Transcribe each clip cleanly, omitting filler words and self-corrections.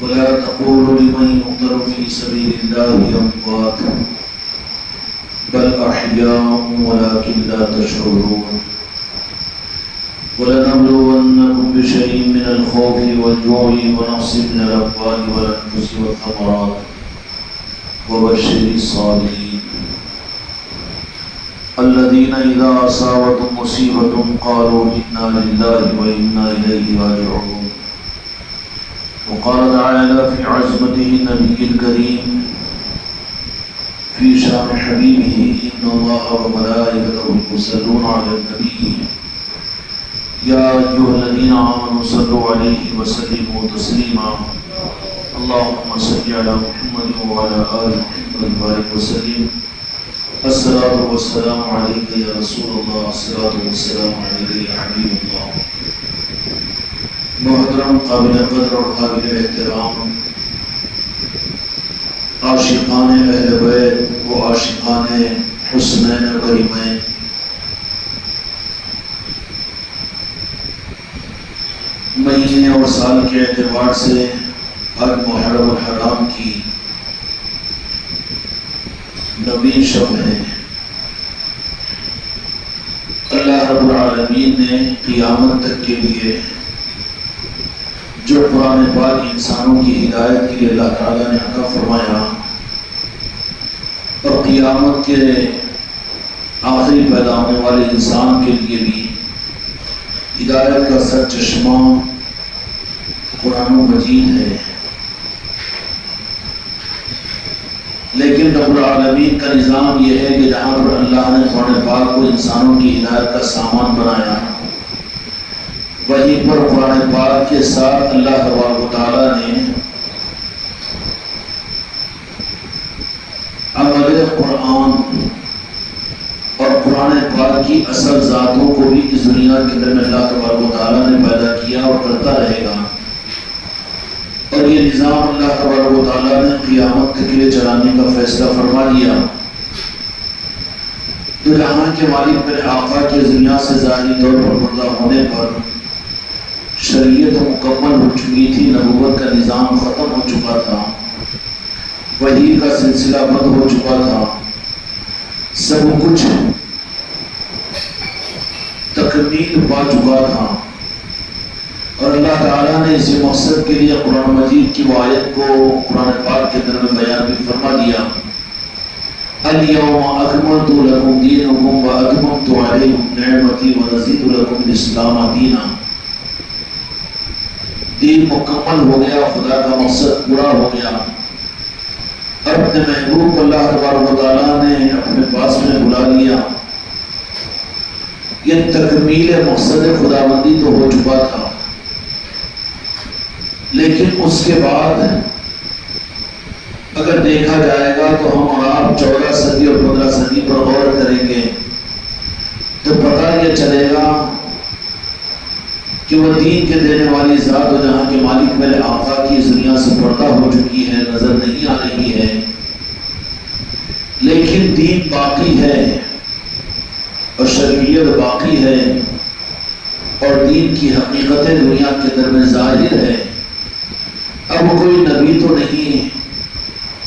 ولا تقولوا لمن يقتل في سبيل الله أموات بل أحياء ولكن لا تشعرون ولنبلونكم بشيء من الخوف والجوع ونقص من الأموال والأنفس والثمرات وبشر الصابرين الذين إذا أصابتهم مصيبة قالوا إنا لله وإنا إليه راجعون. وقال تعالى في عظمته النبي الكريم في شان حبيبه إن الله وملائكته يصلون على النبي يا أيها الذين آمنوا صلوا عليه وسلموا تسليما. اللهم صل على محمد وعلى آل محمد وبارك وسلم. الصلاة والسلام عليك يا رسول الله، الصلاة والسلام عليك يا حبيب الله. محترم قابل قدر اور قابل احترام عاشقان اہل بیت و عاشقان حسنین کریمین، مہینے اور سال کے اعتبار سے ہر محرم الحرام کی نویں شب ہے. اللہ رب العالمین نے قیامت تک کے لیے جو قرآن پاک انسانوں کی ہدایت کے لیے اللہ تعالیٰ نے عطا فرمایا اور قیامت کے آخری پیدا ہونے والے انسان کے لیے بھی ہدایت کا سرچشمہ قرآن مجید ہے. لیکن رب العالمین کا نظام یہ ہے کہ جہاں پر اللہ نے قرآن پاک کو انسانوں کی ہدایت کا سامان بنایا، وہیں پر قرآن پاک کے ساتھ اللہ تبارک و تعالیٰ نے عمل قرآن اور قرآن پاک کی اصل ذاتوں کو بھی اس دنیا کے اندر میں اللہ تبارک و تعالیٰ نے پیدا کیا اور کرتا رہے گا. اور یہ نظام اللہ تبارک و تعالیٰ نے قیامت کے لیے چلانے کا فیصلہ فرما دیا. تو جہاں کے مالک میرے آقا کے دنیا سے ظاہری طور پر مردہ ہونے پر شریعت مکمل ہو چکی تھی، نبوت کا نظام ختم ہو چکا تھا، وحی کا سلسلہ بند ہو چکا تھا، سب کچھ تکمیل پا چکا تھا. اور اللہ تعالیٰ نے اسی مقصد کے لیے قرآن مجید کی وہ آیت کو قرآن پاک کے اندر میں بیان بھی فرما دیا. الیوم اکملت لکم دینکم واتممت علیکم نعمتی ورضیت لکم الاسلام دینا. دین مکمل ہو گیا، خدا کا مقصد پورا ہو گیا. اپنے محبوب کو اللہ تبارک و تعالیٰ نے اپنے پاس میں بلا لیا. یہ تکمیل مقصد خداوندی تو ہو چکا تھا، لیکن اس کے بعد اگر دیکھا جائے گا تو ہم اور آپ 14 صدی اور 15 صدی پر غور کریں گے تو پتہ یہ چلے گا کہ وہ دین کے دینے والی ذات و جہاں کے مالک میرے آقا کی اس دنیا سے پردہ ہو چکی ہے، نظر نہیں آ رہی ہے، لیکن دین باقی ہے اور شریعت باقی ہے اور دین کی حقیقتیں دنیا کے اندر میں ظاہر ہے. اب کوئی نبی تو نہیں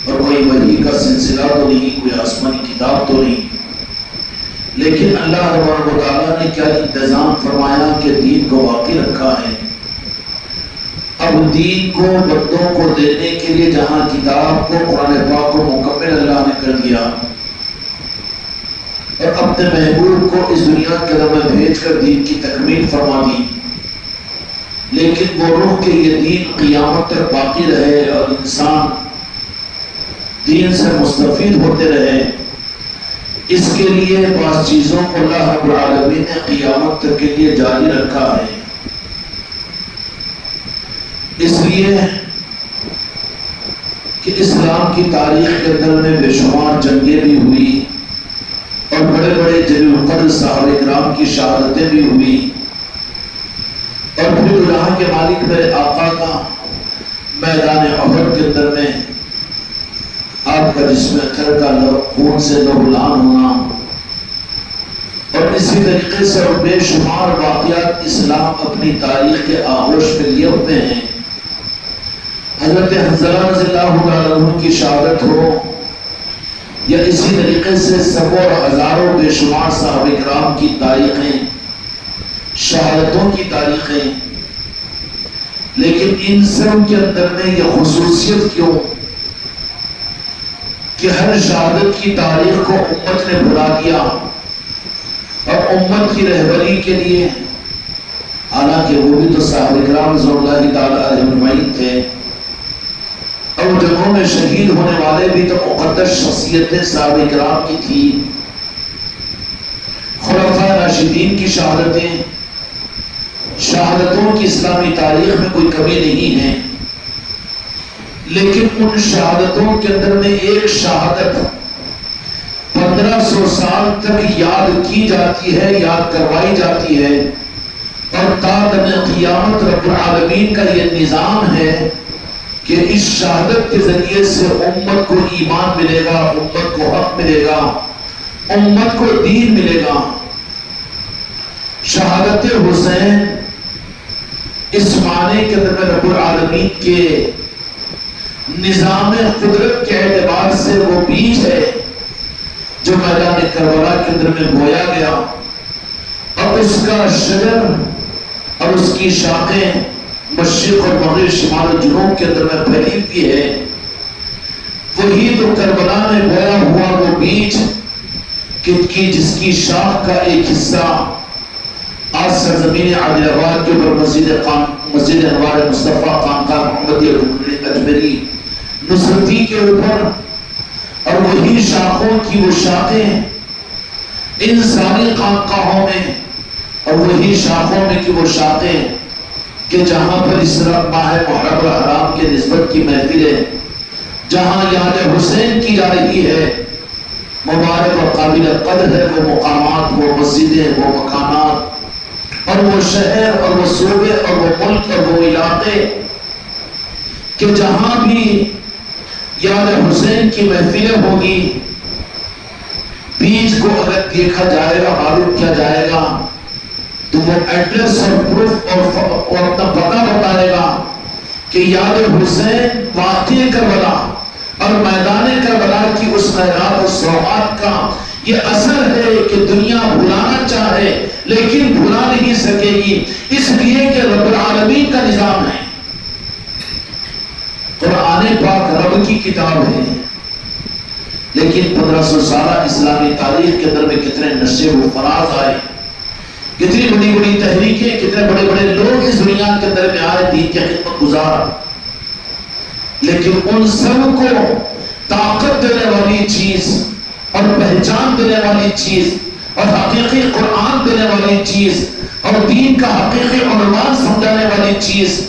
اور کوئی وحی کا سلسلہ تو نہیں، کوئی آسمانی کتاب تو نہیں، لیکن اللہ تبارک و تعالیٰ نے کیا انتظام فرمایا کہ دین کو باقی رکھا ہے. اب دین کو بندوں کو دینے کے لیے جہاں کتاب کو قرآن پاک کو مکمل اللہ نے کر دیا اور اپنے محبوب کو اس دنیا کے اندر میں بھیج کر دین کی تکمیل فرما دی، لیکن وہ روح کے یہ دین قیامت تک باقی رہے اور انسان دین سے مستفید ہوتے رہے. اس کے لیے بعض چیزوں کو اللہ رب العالمین نے قیامت تک کے لیے جاری رکھا ہے. اس لیے کہ اسلام کی تاریخ کے اندر میں بے شمار جنگیں بھی ہوئی اور بڑے بڑے جلیل القدر صحابہ کرام کی شہادتیں بھی ہوئی، اور پھر اللہ کے مالک میرے آقا کا میدان احد کے اندر میں آپ کا جسم اطہر کا خون سے لہولان ہونا، اور اسی طریقے سے اور بے شمار واقعات اسلام اپنی تاریخ کے آغوش میں لیے ہوتے ہیں. حضرت حنظلہ رضی اللہ عنہ کی شہادت ہو یا اسی طریقے سے سبوں اور ہزاروں بے شمار صحابہ کرام کی تاریخیں، شہادتوں کی تاریخیں، لیکن ان سب کے اندر میں یہ خصوصیت کیوں کہ ہر شہادت کی تاریخ کو امت نے بھلا دیا اور امت کی رہبری کے لیے، حالانکہ وہ بھی تو صحابہ کرام رضی اللہ تعالی علیہم اجمعین تھے، اور جنگوں میں شہید ہونے والے بھی تو مقدس شخصیتیں صحابہ کرام کی تھی۔ خلفائے راشدین کی شہادتیں، شہادتوں کی اسلامی تاریخ میں کوئی کمی نہیں ہے، لیکن ان شہادتوں کے اندر میں ایک شہادت 1500 سال تک یاد کی جاتی ہے، یاد کروائی جاتی ہے، اور تا دم قیامت رب العالمین کا یہ نظام ہے کہ اس شہادت کے ذریعے سے امت کو ایمان ملے گا، امت کو حق ملے گا، امت کو دین ملے گا۔ شہادت حسین اس معنی کے اندر میں رب العالمین کے نظام قدرت کے اعتبار سے وہ بیج ہے جو میدان کربلا کے اندر میں بویا گیا، اور اس کا شجر اور اس کی شاخیں مشرق اور مغرب، شمال و جنوب کے اندر میں پھیلی ہوئی ہے۔ وہی تو کربلا میں بویا ہوا وہ بیج کی جس کی شاخ کا ایک حصہ آج سرزمین عادل آباد کے اوپر مسجد انوار مصطفیٰ خانقاہ محمدیہ اجمیری نصرتی کے اوپر، اور وہی شاخوں کی وہ شاخیں ان ساری خانقاہوں میں، اور وہی شاخوں میں کی وہ شاخیں کہ جہاں پر اس طرح ماہ محرم الحرام کے نسبت کی محفلیں، جہاں یاد حسین کی جا رہی ہے، مبارک اور قابل قدر ہے وہ مقامات، وہ مسجدیں، وہ مکانات، اور وہ شہر اور وہ صوبے اور وہ ملک اور وہ علاقے کہ جہاں بھی یاد حسین کی محفلیں ہوگی، بیج کو اگر دیکھا جائے گا، معلوم کیا جائے گا، تو وہ ایڈریس اور پروف اور اپنا پتہ بتائے گا کہ یاد حسین واقعی کربلا اور میدان کربلا کی اس خیرات اور سوغات کا یہ اثر ہے کہ دنیا بھلانا چاہے لیکن بھلا نہیں سکے گی، اس لیے کہ رب العالمین کا نظام ہے۔ قرآن پاک رب کی کتاب ہے، لیکن 1500 سالہ اسلامی تاریخ کے اندر میں کتنے نشے و فراز آئے، کتنی بڑی بڑی تحریکیں، کتنے بڑے بڑے لوگ اس دنیا کے اندر میں آئے دین کی خدمت گزار، لیکن ان سب کو طاقت دینے والی چیز اور پہچان دینے والی چیز اور حقیقی قرآن دینے والی چیز اور دین کا حقیقی عنوان سمجھانے والی چیز،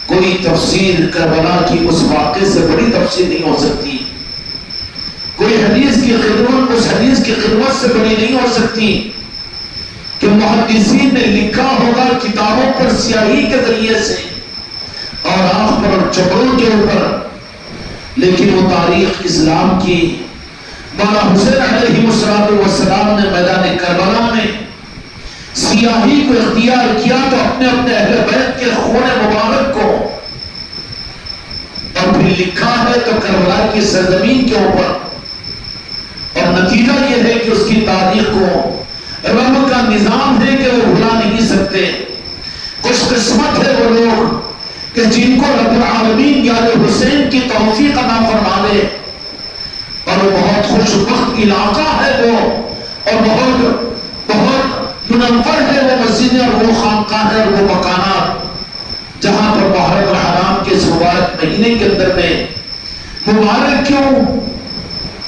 کوئی تفسیر کربلا کی اس واقعے سے بڑی تفسیر نہیں ہو سکتی، کوئی حدیث کی خدمت اس حدیث کی خدمت سے بڑی نہیں ہو سکتی کہ محدثین نے لکھا ہوگا کتابوں پر سیاہی کے ذریعے سے اور آنکھ پر اور چپڑوں کے اوپر، لیکن وہ تاریخ اسلام کی مولا حسین علیہ السلام نے میدان کربلا میں سیاہی کو اختیار کیا تو اپنے اپنے اہل بیت کے خون مبارک کو، اور پھر لکھا ہے تو کربلا کی سرزمین کے اوپر، اور نتیجہ یہ ہے کہ اس کی تاریخ کو رب کا نظام ہے کہ وہ بھلا نہیں سکتے۔ خوش قسمت ہے وہ لوگ کہ جن کو رب العالمین یاد حسین کی توفیق عطا فرما دے، اور وہ بہت خوش بخت علاقہ ہے وہ، اور بہت منور ہے وہ مسجدیں اور وہ خانقاہیں اور وہ مکانات جہاں پر محرم الحرام کے اس مبارک مہینے کے اندر میں مبارک کیوں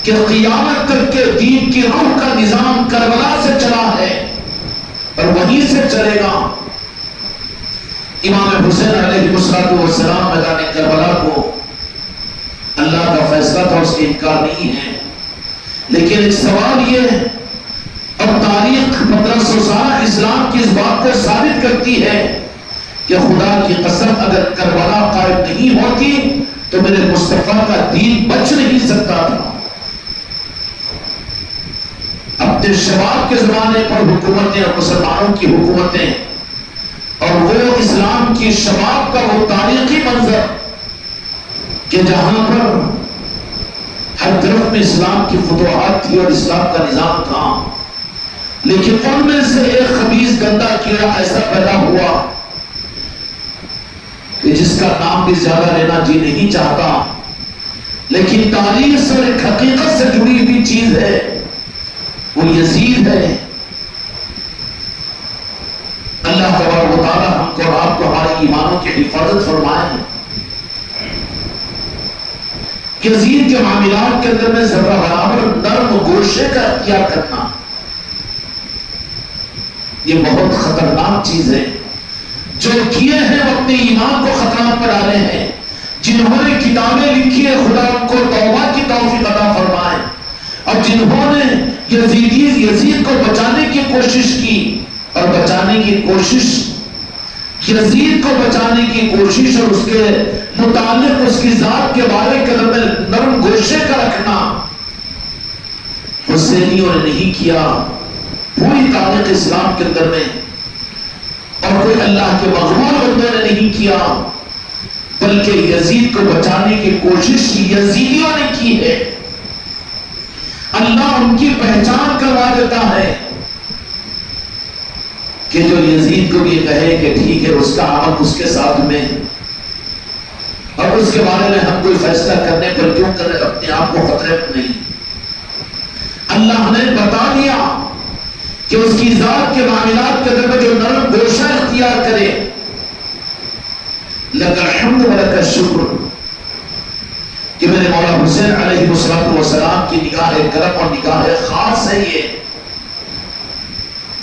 کہ قیامت تک کے دین کی روح کا نظام کربلا سے چلا ہے اور وہیں سے چلے گا۔ امام حسین علیہ السلام میدان کربلا کو اللہ کا فیصلہ تھا، اس کے انکار نہیں ہے، لیکن ایک سوال یہ ہے، اور تاریخ 1500 سالہ اسلام کی اس بات کو ثابت کرتی ہے کہ خدا کی قسم اگر کربلا قائم نہیں ہوتی تو میرے مصطفیٰ کا دین بچ نہیں سکتا تھا۔ اپنے شباب کے زمانے پر حکومتیں اور مسلمانوں کی حکومتیں اور وہ اسلام کی شباب کا وہ تاریخی منظر کہ جہاں پر ہر طرف میں اسلام کی فتوحات تھی اور اسلام کا نظام تھا، لیکن ان میں سے ایک خبیث گندا کیڑا ایسا پیدا ہوا کہ جس کا نام بھی زیادہ لینا جی نہیں چاہتا، لیکن تاریخ سے ایک حقیقت سے جڑی ہوئی چیز ہے، وہ یزید ہے۔ اللہ تبارک و تعالی ہم کو اور آپ کو ہمارے ایمانوں کی حفاظت فرمائے۔ یزید کے معاملات کے اندر میں ذرہ برابر نرم گوشے کا اختیار کرنا یہ بہت خطرناک چیز ہے۔ جو کیے ہیں وہ اپنے ایمان کو خطرات پر ڈالے ہیں۔ جنہوں نے کتابیں لکھی ہے خدا ان کو توبہ کی توفیق عطا فرمائے، اور جنہوں نے یزید کو بچانے کی کوشش کی اور بچانے کی کوشش یزید کو بچانے کی کوشش اور اس کے متعلق اس کی ذات کے بارے کے اندر نرم گوشے کا رکھنا حسینیوں نے نہیں کیا، پوری تاریخ اسلام کے اندر میں، اور کوئی اللہ کے مغرور بندوں نے نہیں کیا، بلکہ یزید کو بچانے کی کوشش یزیدیوں نے کی ہے۔ اللہ ان کی پہچان کروا دیتا ہے کہ جو یزید کو یہ کہے کہ ٹھیک ہے اس کا عمل اس کے ساتھ میں، اور اس کے بارے میں ہم کوئی فیصلہ کرنے پر کیوں کریں، اپنے آپ کو خطرے میں نہیں۔ اللہ نے بتا دیا کہ اس کی ذات کے معاملات کے اندر جو نرم گوشہ اختیار کرے، لک الحمد ولک الشکر، کہ میرے مولا حسین علیہ السلام کی نگاہ کرم اور نگاہ خاص ہے یہ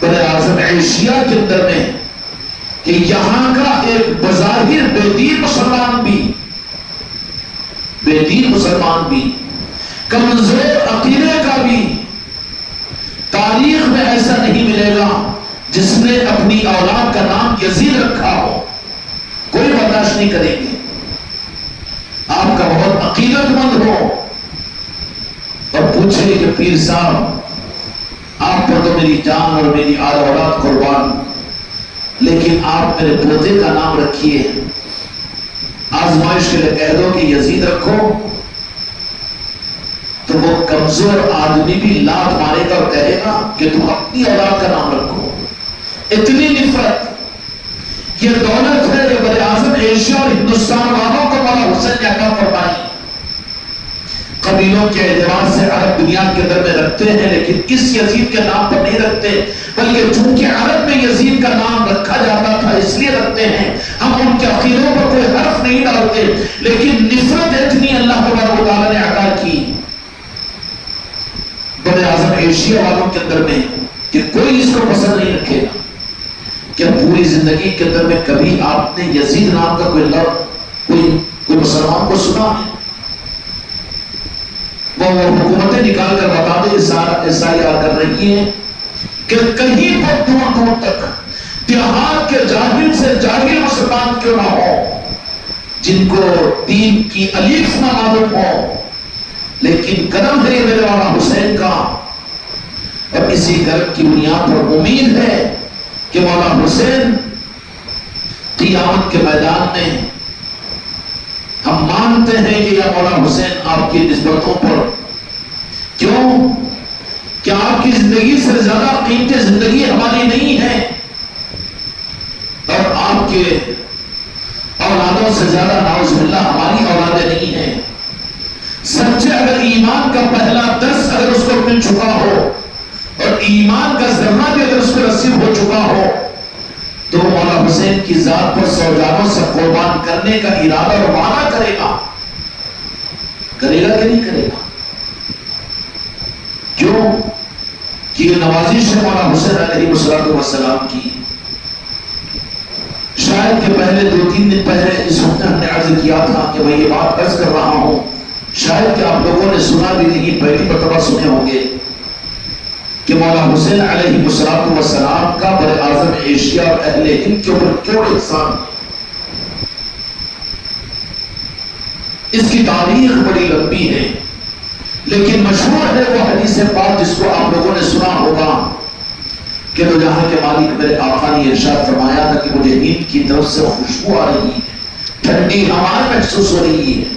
بر اعظم ایشیا کے اندر میں، کہ یہاں کا ایک بظاہر بے دین مسلمان بھی کمزور عقیدے کا بھی تاریخ میں ایسا نہیں ملے گا جس نے اپنی اولاد کا نام یزید رکھا ہو، کوئی برداشت نہیں کریں گے۔ آپ کا بہت عقیدت مند ہو اور پوچھے کہ پیر صاحب آپ پر تو میری جان اور میری آل اولاد قربان، لیکن آپ میرے پوتے کا نام رکھیے، آزمائش کے لیے کہہ دو کہ یزید رکھو، تو وہ کمزور آدمی بھی لات مارے گا اور کہے گا کہ تم اپنی اولاد کا نام رکھو۔ اتنی نفرت، یہ دولت ہے جو بر اعظم ایشیا اور ہندوستان والوں کو مولا حسین نے عطا فرمائی۔ قبیلوں کے اعتبار سے عرب دنیا کے اندر میں رکھتے ہیں، لیکن اس یزید کے نام پر نہیں رکھتے، بلکہ چونکہ عرب میں یزید کا نام رکھا جاتا تھا اس لیے رکھتے ہیں۔ ہم ان کے عقیدوں پر کوئی حرف نہیں ڈالتے، لیکن نفرت اتنی اللہ تبارک و تعالی نے عطا کی بر اعظم ایشیا والوں کے اندر میں کہ کوئی اس کو پسند نہیں رکھے گا۔ کیا پوری زندگی کے اندر میں کبھی آپ نے یزید نام کا کوئی لفظ کوئی مسلمان کو سنا ہے؟ وہ حکومتیں نکال کر بتا دیں SIR کر رہی ہیں کہ کہیں پر دور دور تک دیہات کے جاہل سے جاہل مسلمان کیوں نہ ہو، جن کو دین کی الف نہ معلوم ہو، لیکن قدم ہے میرے مولا حسین کا، اور اسی قدم کی بنیاد پر امید ہے کہ مولا حسین قیامت کے میدان میں ہم مانتے ہیں کہ یا مولا حسین آپ کی نسبتوں پر کیوں کہ آپ کی زندگی سے زیادہ قیمتی زندگی ہماری نہیں ہے، اور آپ کے اولادوں سے زیادہ نعوذ باللہ ہماری اولادیں نہیں ہیں۔ سچے اگر ایمان کا پہلا درس اگر اس کو مل چکا ہو اور ایمان کا ذرہ بھی اگر اس کو نصیب ہو چکا ہو، تو مولا حسین کی ذات پر سو جانوں سے قربان کرنے کا ارادہ اور وعدہ کرے گا کہ نہیں کرے گا؟ کیوں کہ یہ نوازش ہے مولا حسین علیہ السلام کی۔ شاید کہ پہلے 2-3 دن پہلے اس وقت ہم نے عرض کیا تھا کہ میں یہ بات عرض کر رہا ہوں، شاید کہ آپ لوگوں نے سنا بھی نہیں، پہلی مرتبہ سنے ہوں گے کہ مولا حسین علیہ السلام کا بر اعظم ایشیا اور اہل ہند کے اوپر کیوں احسان۔ اس کی تاریخ بڑی لمبی ہے، لیکن مشہور ہے وہ حدیث پاک جس کو آپ لوگوں نے سنا ہوگا کہ تو جہاں کے مالک میرے آقا نے ارشاد فرمایا تھا کہ مجھے ہند کی طرف سے خوشبو آ رہی ہے، ٹھنڈی ہوائیں محسوس ہو رہی ہے،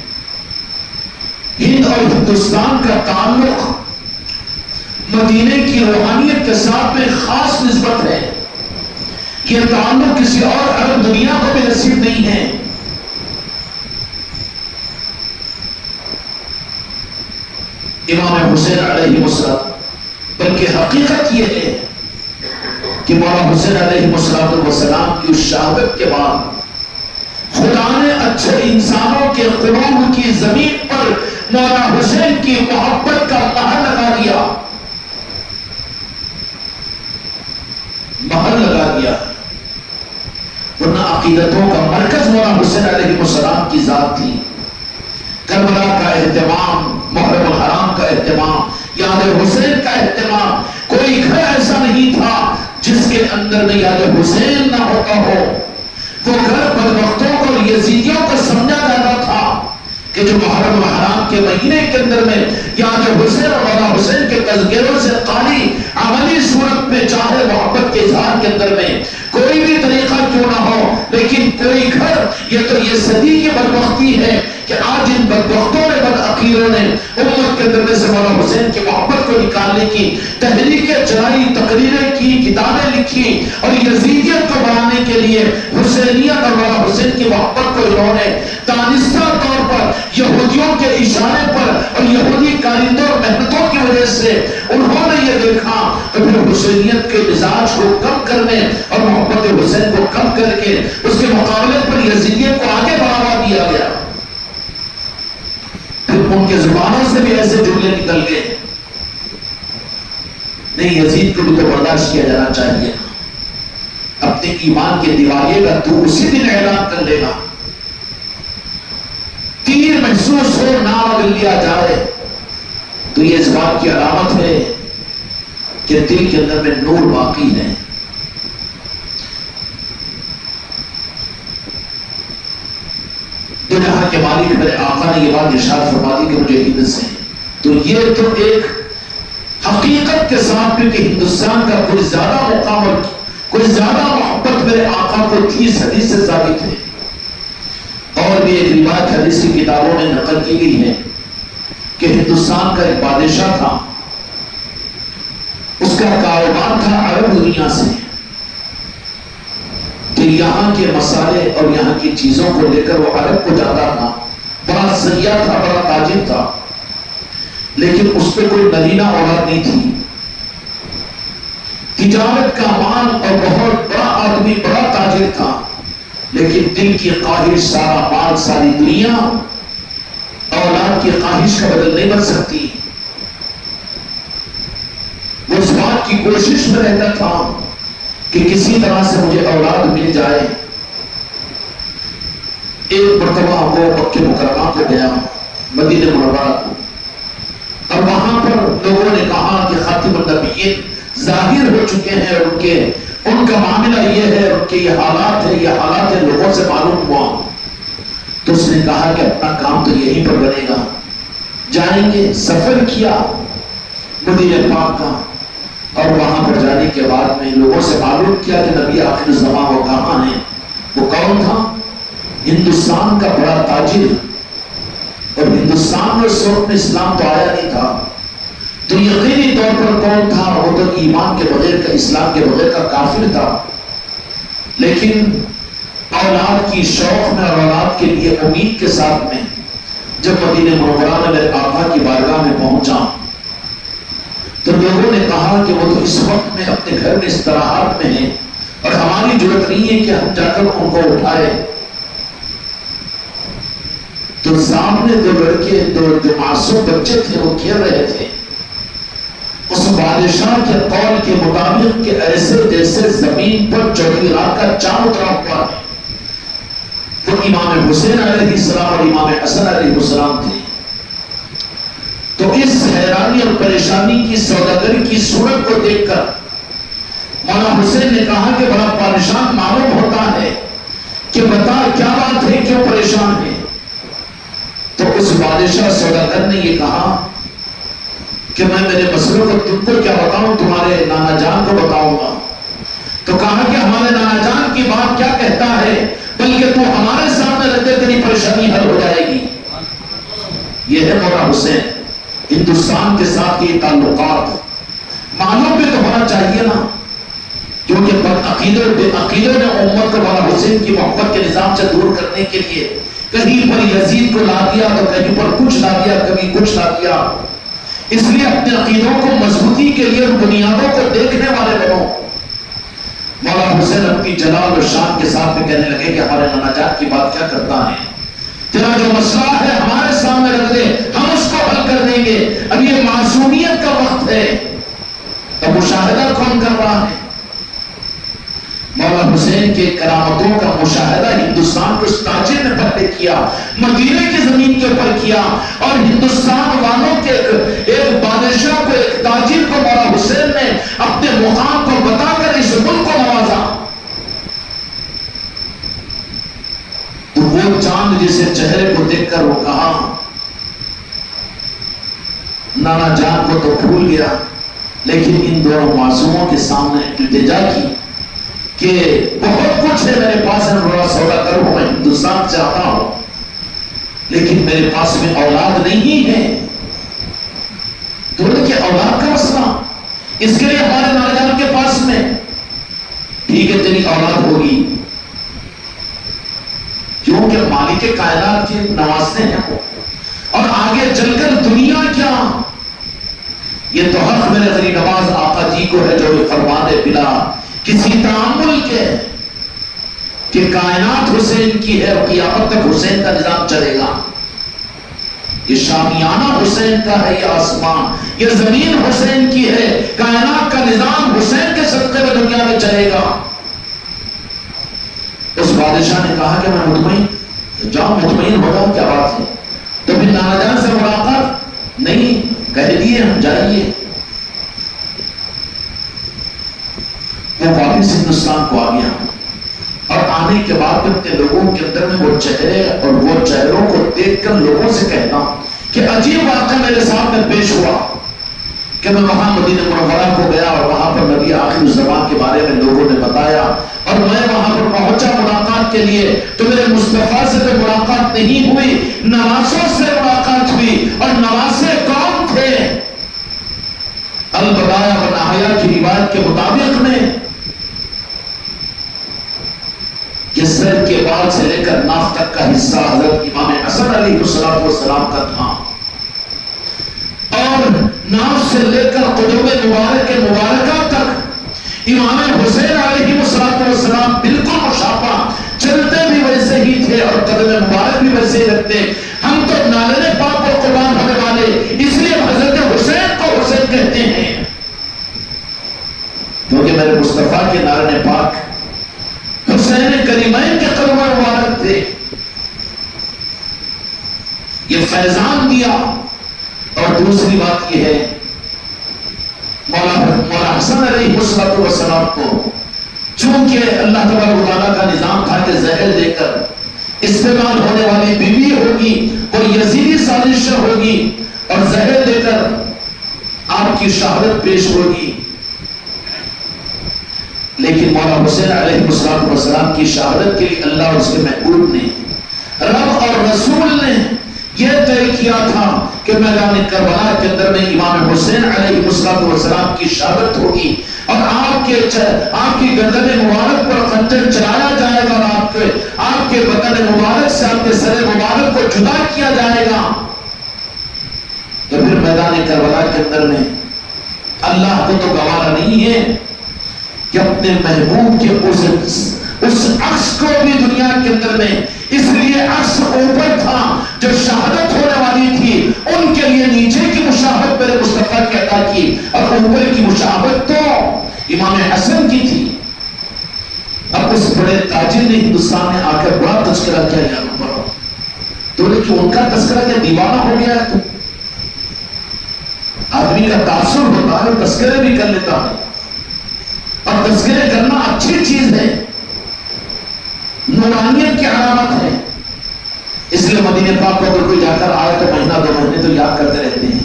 ہند اور ہندوستان کا تعلق مدینے کی روحانیت کے ساتھ میں خاص نسبت ہے. یہ تعلق کسی اور عرب دنیا کو بھی نصیب نہیں ہے. امام حسین علیہ السلام، بلکہ حقیقت یہ ہے کہ مولا حسین علیہ السلام کی اس شہادت کے بعد خدا نے اچھے انسانوں کے قلوب کی زمین پر مولا حسین کی محبت کا مہر لگا دیا. مہر لگا دیا. ورنہ عقیدتوں کا مرکز مولا حسین علیہ السلام کی ذات تھی. کربلا کا اہتمام، محرم الحرام کا اہتمام، یاد حسین کا اہتمام، کوئی گھر ایسا نہیں تھا جس کے اندر میں یاد حسین نہ ہوتا ہو. وہ گھر بدبختوں کو اور یزیدیوں کو سمجھا جاتا تھا کہ جو محرم الحرام کے مہینے کے اندر میں یاد حسین اور مولا حسین کے تذکروں سے خالی عملی صورت میں چاہے محبت کے اظہار کے اندر میں کوئی بھی طریقہ کیوں نہ ہو، لیکن کوئی گھر، یہ تو یہ صدی کی بدبختی ہے کہ آج ان بدبختوں نے، بدعقیدوں نے امت کے اندر سے مولا حسین کی محبت کو نکالنے کی تحریکیں چلائی، تقریریں کی، کتابیں لکھی اور یزیدیت کو بڑھانے کے لیے حسینیت اور مولا حسین کی محبت کو انہوں نے دانستہ طور پر یہودیوں کے اشارے پر اور یہودی کارندوں اور محنتوں کی وجہ سے انہوں نے یہ دیکھا تو پھر حسینیت کے مزاج کو کم کرنے اور محبت حسین کو کم کر کے اس کے مقابلے پر یزیدیت کو آگے بڑھاوا دیا گیا. پھر ان کے زبانوں سے بھی ایسے جملے نکل گئے، نہیں یزید کو بھی تو برداشت کیا جانا چاہیے، اپنے ایمان کے دیوالیے کا تو اسی دن اعلان کر لے گا. تیر محسوس ہو، نام اگر لیا جائے تو یہ اس بات کی علامت ہے کہ دل کے اندر میں نور باقی ہے. تو جہاں کے مالک میرے آقا نے یہ بات ارشاد فرما دی کہ مجھے ہند سے، تو یہ تو ایک حقیقت کے ساتھ بھی کہ ہندوستان کا کوئی زیادہ مقام اور کوئی زیادہ محبت میرے آقا کو 30 حدیث سے ثابت ہے. اور بھی ایک روایت حدیث کی کتابوں میں نقل کی گئی ہے کہ ہندوستان کا ایک بادشاہ تھا، اس کا کاروبار تھا عرب دنیا سے، کہ یہاں کے مسالے اور یہاں کی چیزوں کو لے کر وہ عرب کو جاتا تھا. بڑا سیاح تھا، بڑا تاجر تھا، لیکن اس پہ کوئی نرینہ اولاد نہیں تھی. تجارت کا مال اور بہت بڑا آدمی، بڑا تاجر تھا، لیکن دل کی خواہش، سارا مال، ساری دنیا اولاد کی خواہش کا بدل نہیں بن سکتی. وہ اس بات کی کوشش میں رہتا تھا کہ کسی طرح سے مجھے اولاد مل جائے. ایک مرتبہ وہ مکہ مکرمہ کو گیا، مدینہ منورہ کو، اور وہاں پر لوگوں نے کہا کہ خاتم النبیین ظاہر ہو چکے ہیں، ان کا معاملہ یہ ہے، ان کے یہ حالات ہے، لوگوں سے معلوم ہوا. تو اس نے کہا کہ اپنا کام تو یہیں پر بنے گا، جائیں گے. سفر کیا مدینہ پاک کا، اور وہاں پر جانے کے بعد میں لوگوں سے معلوم کیا کہ نبی آخر زمان وہ کہاں ہے. وہ کون تھا؟ ہندوستان کا بڑا تاجر. اور ہندوستان میں اس وقت میں اسلام تو آیا نہیں تھا، تو یقینی طور پر کون تھا؟ وہ تو ایمان کے بغیر کا، اسلام کے بغیر کا کافر تھا. لیکن اولاد کی شوق میں اور اولاد کے لیے امید کے ساتھ میں جب مدینہ منورہ میں میرے آقا کی بارگاہ میں پہنچا تو لوگوں نے کہا کہ وہ تو اس وقت میں اپنے گھر میں استراحت میں ہیں اور ہماری ضرورت نہیں ہے کہ ہم جا کر ان کو اٹھائے. تو سامنے دو لڑکے، جو معصوم بچے تھے، وہ کھیل رہے تھے. اس بادشاہ کے قول کے مطابق کہ ایسے جیسے زمین پر چوتھی رات کا چاند اترا ہوا ہے. وہ امام حسین علیہ السلام اور امام حسن علیہ السلام تھے. تو اس حیرانی اور پریشانی کی سوداگری کی صورت کو دیکھ کر مولا حسین نے کہا کہ بڑا پریشان معلوم ہوتا ہے، کہ بتا کیا بات ہے، کیوں پریشان ہے. تو اس بادشاہ سوداگر نے یہ کہا کہ میں میرے مسئلوں کو تم کو کیا بتاؤں، تمہارے نانا جان کو بتاؤں گا. تو کہا کہ ہمارے نانا جان کی بات کیا کہتا ہے، بلکہ تو ہمارے سامنے رکھ دے، تیری پریشانی حل ہو جائے گی. یہ ہے مولا حسین. ہندوستان کے ساتھ یہ تعلقات معلوم بھی تو ہونا چاہیے نا، کیونکہ بد عقیدوں بے عقیدوں نے امت کو مولا حسین کی محبت کے نظام سے دور کرنے کے لیے کہیں پر یزید کو لا دیا تو کہیں پر کچھ لا دیا، کبھی کچھ لا دیا. اس لیے اپنے عقیدوں کو مضبوطی کے لیے بنیادوں کو دیکھنے والے بنو. مولا حسین اپنی جلال اور شان کے ساتھ میں کہنے لگے کہ ہمارے نانا جان کی بات کیا کرتا ہے، تیرا جو مسئلہ ہے ہمارے سامنے رکھ دے، ہم اس کو حل کر دیں گے. اب یہ معصومیت کا وقت ہے. اب مشاہدہ کون کر رہا ہے؟ مولا حسین کے کرامتوں کا مشاہدہ ہندوستان کو اس تاجر نے پہلے کیا، مدینے کی زمین کے اوپر کیا، اور ہندوستان والوں کے ایک بادشاہ کو، ایک تاجر کو مولا حسین نے اپنے مقام کو بتا کر اس ملک کو نوازا. تو وہ چاند جسے چہرے کو دیکھ کر وہ کہا نانا جان کو تو بھول گیا، لیکن ان دونوں معصوموں کے سامنے التجا کی کہ بہت کچھ ہے میرے پاس، میں بڑا سودا کروں، میں ہندوستان سے آتا ہوں، لیکن میرے پاس میں اولاد نہیں ہے. تو کہ اولاد کا مسئلہ، اس کے لیے ہمارے نانا جان کے پاس میں ٹھیک ہے تیری اولاد ہوگی، کیونکہ مالک کائنات کے نوازتے ہیں وہ، اور آگے چل کر دنیا کیا. یہ تو حق میرے غریب نواز آقا جی کو ہے جو یہ فرمانے بلا کسی تعامل کے کہ کائنات حسین کی ہے اور قیامت تک حسین کا نظام چلے گا. یہ شامیانہ حسین کا ہے، یہ آسمان، یہ زمین حسین کی ہے، کائنات کا نظام حسین کے صدقے میں دنیا میں چلے گا. اس بادشاہ نے کہا کہ میں مطمئن، جاؤ مطمئن ہو جاؤ، کیا بات ہے. تو پھر نانا جان سے ملاقات نہیں، کہہ دیے ہم جائیے. وہ واپس ہندوستان کو آ گیا، اور آنے کے بعد اپنے لوگوں کے اندر میں وہ چہرے اور وہ چہروں کو دیکھ کر لوگوں سے کہتا کہ عجیب واقعہ میرے سامنے پیش ہوا کہ میں وہاں مدینہ منورہ کو گیا، اور وہاں پر نبی آخر الزمان کے بارے میں لوگوں نے بتایا، اور میں وہاں پر پہنچا ملاقات کے لیے، تو میرے مصطفیٰ سے تو ملاقات نہیں ہوئی، نوازوں سے ملاقات ہوئی. اور نوازے کون تھے؟ البدایہ و نہایہ کی روایت کے مطابق میں یہ سر کے بال سے لے کر ناف تک کا حصہ حضرت امام حسن علیہ السلام کا تھا، اور ناف سے لے کر قدم مبارک کے مبارکہ تک امام حسین علیہ السلام بالکل مشابہ، چلتے بھی ویسے ہی تھے اور قدم مبارک بھی ویسے ہی رکھتے. ہم تو نالے پاک اور قربان ہونے والے، اس لیے حضرت حسین کو حسین کہتے ہیں، کیونکہ میرے مصطفیٰ کے نالے پاک حسین کریمین کے قدم مبارک تھے. یہ فیضان دیا. اور دوسری بات یہ ہے، مولا حسن علیہ السلام کو چونکہ اللہ تبارک و تعالیٰ کا نظام تھا کہ زہر دے کر استعمال ہونے والی بیوی ہوگی اور یزیدی سازش ہوگی، اور زہر دے کر آپ کی شہادت پیش ہوگی. لیکن مولا حسین علیہ السلام کی شہادت کے لیے اللہ اور اس کے محبوب نے، رب اور رسول نے یہ طے کیا تھا کہ میدان کربلا کے اندر میں امام حسین علیہ السلام کی شہادت ہوگی، اور آپ کی گردن مبارک پر خنجر چلایا جائے گا، اور آپ کے بدن مبارک سے آپ کے سر مبارک کو جدا کیا جائے گا. تو پھر میدان کربلا کے اندر میں اللہ کو تو گوارا نہیں ہے کہ اپنے محبوب کے اس عکس کو بھی دنیا کے اندر میں، اس لیے عکس اوپر تھا جو شہادت ہونے والی تھی، ان کے لیے نیچے کی مشابہت میرے مصطفیٰ کی عطا کی، اور اوپر کی مشابہت تو امام حسن کی تھی. اب اس بڑے تاجر نے ہندوستان میں آ کر بڑا تذکرہ کیا یہاں پر، تو لیکن ان کا تذکرہ کیا دیوانہ ہو گیا ہے؟ تو آدمی کا تاثر ہوتا ہے، تذکرے بھی کر لیتا ہے، اور تذکرے کرنا اچھی چیز ہے، نورانیت کی علامت ہے. اس لیے مدینہ پاک کو اگر کوئی جا کر آئے تو مہینہ 2 مہینے تو یاد کرتے رہتے ہیں،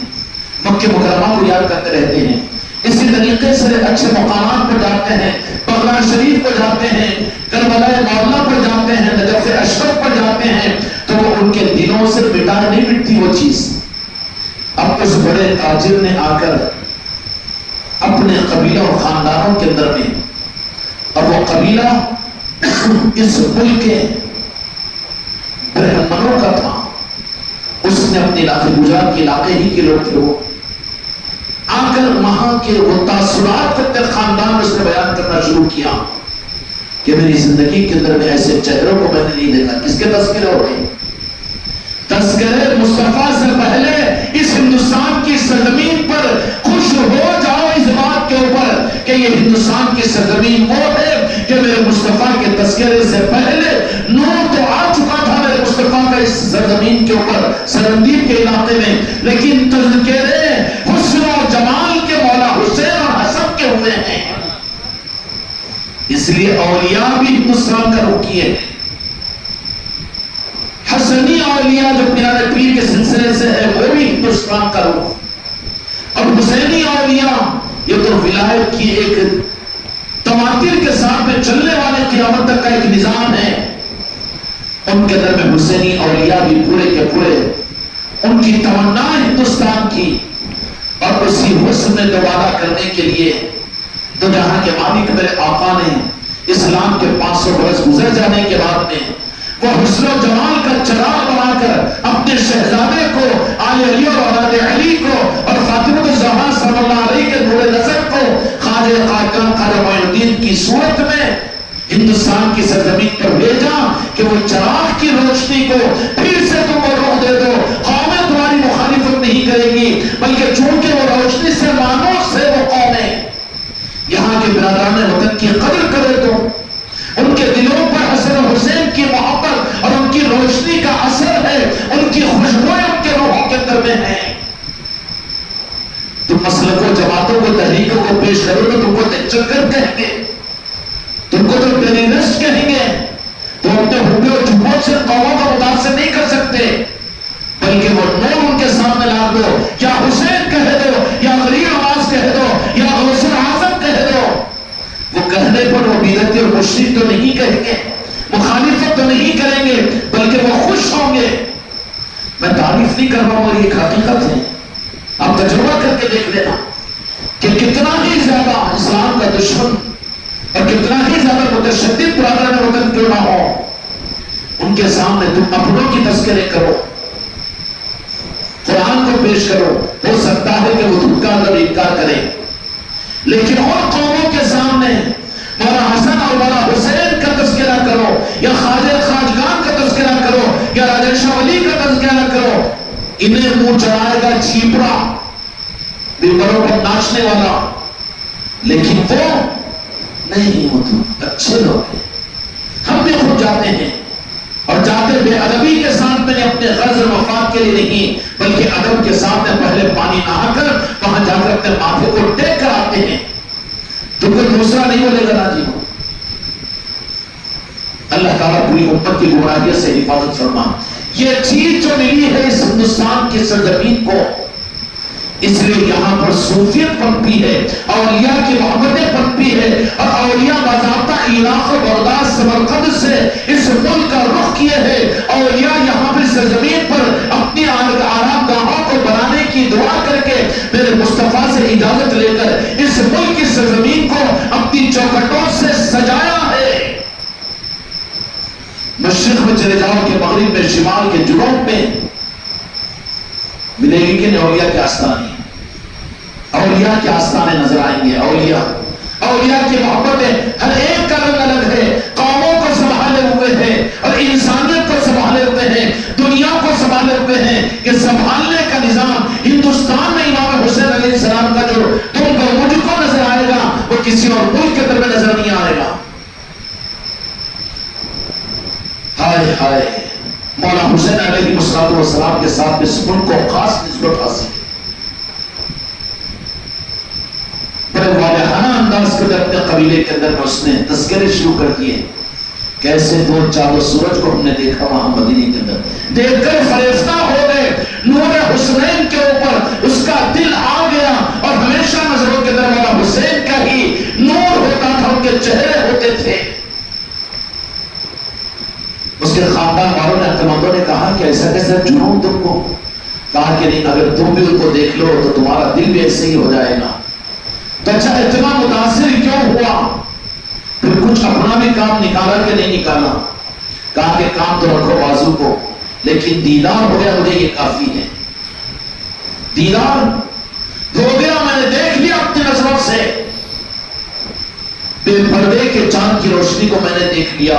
مکہ مکرمہ کو یاد کرتے رہتے ہیں. اسی طریقے سے اچھے مقامات پر جاتے ہیں، بغداد شریف پر جاتے ہیں، کربلا مولا پر جاتے ہیں، نجف اشرف پر جاتے ہیں، تو تو وہ ان کے دلوں سے مٹائے نہیں مٹتی وہ چیز. اب اس بڑے تاجر نے آ کر اپنے قبیلہ اور خاندانوں کے اندر میں، اور وہ قبیلہ اس ملک کے برہمنوں کا تھا، اس نے اپنے علاقے گجرات کے علاقے ہی کے لوگ تھے، وہ آ کر وہاں کے وہ تاثرات کو اپنے خاندان میں اس نے بیان کرنا شروع کیا کہ میری زندگی کے اندر میں ایسے چہروں کو میں نے نہیں دیکھا. کس کے تذکرے ہو رہے ہیں؟ تذکرے مصطفیٰ سے پہلے اس ہندوستان کی سرزمین پر خوش ہو جاؤ اس بات کے اوپر کہ یہ ہندوستان کی سرزمین وہ ہے کہ میرے مصطفیٰ کے تذکرے سے پہلے نور تو آ چکا تھا میرے مصطفیٰ کا اس سرزمین کے اوپر، سرندیب کے علاقے میں، لیکن تذکرے حسن و جمال کے مولا حسین اور حسن کے ہوئے ہیں. اس لیے اولیاء بھی ہندوستان کا رخ کیے ہیں. حسنی اولیاء جو پیارے پیر کے سلسلے سے ہے وہ بھی ہندوستان کا رخ، اور حسینی اولیاء یہ تو ولایت کی ایک تواتر کے ساتھ میں چلنے والے قیامت تک کا ایک نظام ہے. ان کے اندر میں حسینی اولیاء بھی پورے کے پورے ان کی تمنا ہندوستان کی، اور اسی حسن میں دوبارہ کرنے کے لیے تو جہاں کے مالک میرے آقا نے اسلام کے 500 برس گزر جانے کے بعد میں وہ حسن و جمال کا چراغ بنا کر اپنے شہزادے کو، آل علی اور اولاد علی کو، اور فاطمہ الزہرا صلی اللہ علیہ کے نور نظر کو خواجہ خاقان خواجہ معین الدین کی صورت میں ہندوستان کی سرزمین پر بھیجا کہ وہ چراغ کی روشنی کو پھر سے تم کو روح دے دو. قومیں تمہاری مخالفت نہیں کرے گی، بلکہ چونکہ وہ روشنی سے مانوس سے وہ قومیں یہاں کے برادران وطن کی قدر کرے تو ان کے دلوں پر حسن و حسین کی محبت اور ان کی روشنی کا اثر ہے، ان کی خوشبوئیں ان کے روحوں کے اندر میں ہیں. تم مسلکوں، جماعتوں کو، تحریکوں کو پیش کرو تو تم کو چکر کہیں گے، تم کو تو ٹیررسٹ کہیں گے. تم اپنے حبے اور جھوٹ سے قوموں کو متاثر نہیں کر سکتے، بلکہ وہ نور ان کے سامنے لا دو، یا حسین کہہ دو، یا غریب آواز کہہ دو، یا غوث اعظم کہہ دو. وہ کہنے پر وہ بدعتی اور مشرک تو نہیں کہیں گے، مخالفت تو نہیں کریں گے، بلکہ وہ خوش ہوں گے. میں تعریف نہیں کر رہا ہوں، اور یہ ایک حقیقت ہے. آپ تجربہ کر کے دیکھ لینا کہ کتنا ہی زیادہ اسلام کا دشمن اور کتنا ہی زیادہ متشدد برادران وطن کیوں نہ ہو، ان کے سامنے تم اپنوں کی تذکرے کرو، قرآن کو پیش کرو. ہو سکتا ہے کہ وہ تم کا اندر انکار کریں، لیکن اور قوموں کے سامنے مولا حسن اور مولا حسین کا تذکرہ کرو، یا خواجہ خواجگان کا تذکرہ کرو، یا راجہ شاہ ولی کا تذکرہ کرو. انہیں منہ چڑھائے گا چھیپڑا، بلبلوں پر ناچنے والا، لیکن وہ نہیں، وہ تو اچھے لوگ ہیں. ہم بھی خود جاتے ہیں، اور جاتے بے ادبی کے ساتھ میں اپنے غرض و مفاد کے لیے نہیں، بلکہ ادب کے ساتھ میں پہلے پانی نہا کر وہاں جا کر اپنے ماتھے کو ٹیک کر آتے ہیں. تو کوئی دوسرا نہیں بولے گا راجی ہو. اللہ تعالیٰ پوری امت کی گمراہیت سے حفاظت فرما. یہ چیز جو ملی ہے اس ہندوستان کی سرزمین کو، اس لیے یہاں پر صوفیت پنپی ہے، اولیاء کی محبتیں پنپی ہے، اور اولیاء باضابطہ عراق و بغداد سمرقند سے اس ملک کا رخ کیے ہیں. اولیاء یہاں پر سرزمین پر اپنی آرام گاہوں کو بنانے کی دعا کر کے میرے مصطفیٰ سے اجازت لے کر اس ملک کی سرزمین کو اپنی چوکھٹوں سے سجایا ہے. مشرق میں چلے جاؤ کہ مغرب میں، شمال کے جنوب میں ملے گی کہ نہیں اولیاء کے آستانے، اولیاء کے آستانے نظر آئیں گے. اولیاء کی محبتیں ہر ایک کا رنگ الگ ہے، قوموں کو سنبھالے ہوئے ہیں اور انسانیت کو سنبھالے ہوئے ہیں، دنیا کو سنبھالے ہوئے ہیں. یہ سنبھالنے کا نظام ہندوستان میں امام حسین علیہ السلام کا جو تم کو مجھ کو نظر آئے گا وہ کسی اور ملک کے اندر میں نظر نہیں آئے گا. ہائے ہائے، مولا حسین علیہ السلام کے ساتھ اس ملک کو خاص نسبت حاصل ہے. بڑے والہانہ انداز کے اپنے قبیلے کے اندر میں اس نے تذکرے شروع کر دیے. کیسے دو چاند سورج کو ہم نے دیکھا وہاں مدینے کے اندر، دیکھ کر فریفتہ ہو گئے. نور حسنین کے اوپر اس کا دل آ گیا، اور ہمیشہ نظروں کے اندر مولا حسین کا ہی نور ہوتا تھا، ان کے چہرے ہوتے تھے. اس کے خاندان والوں نے بندوں نے کہا کہ ایسا کیسا جنون تم کو؟ کہا کہ نہیں، اگر تم بھی ان کو دیکھ لو تو تمہارا دل بھی ایسے ہی ہو جائے گا۔ تو اچھا اتنا متاثر کیوں ہوا؟ پھر کچھ اپنا بھی کام نکالا کہ نہیں نکالا؟ کہا کہ کام تو رکھو بازو کو، لیکن دیدار ہو گیا مجھے یہ کافی ہے۔ دیدار ہو گیا، میں نے دیکھ لیا اپنی نظروں سے، بے پردے کے چاند کی روشنی کو میں نے دیکھ لیا۔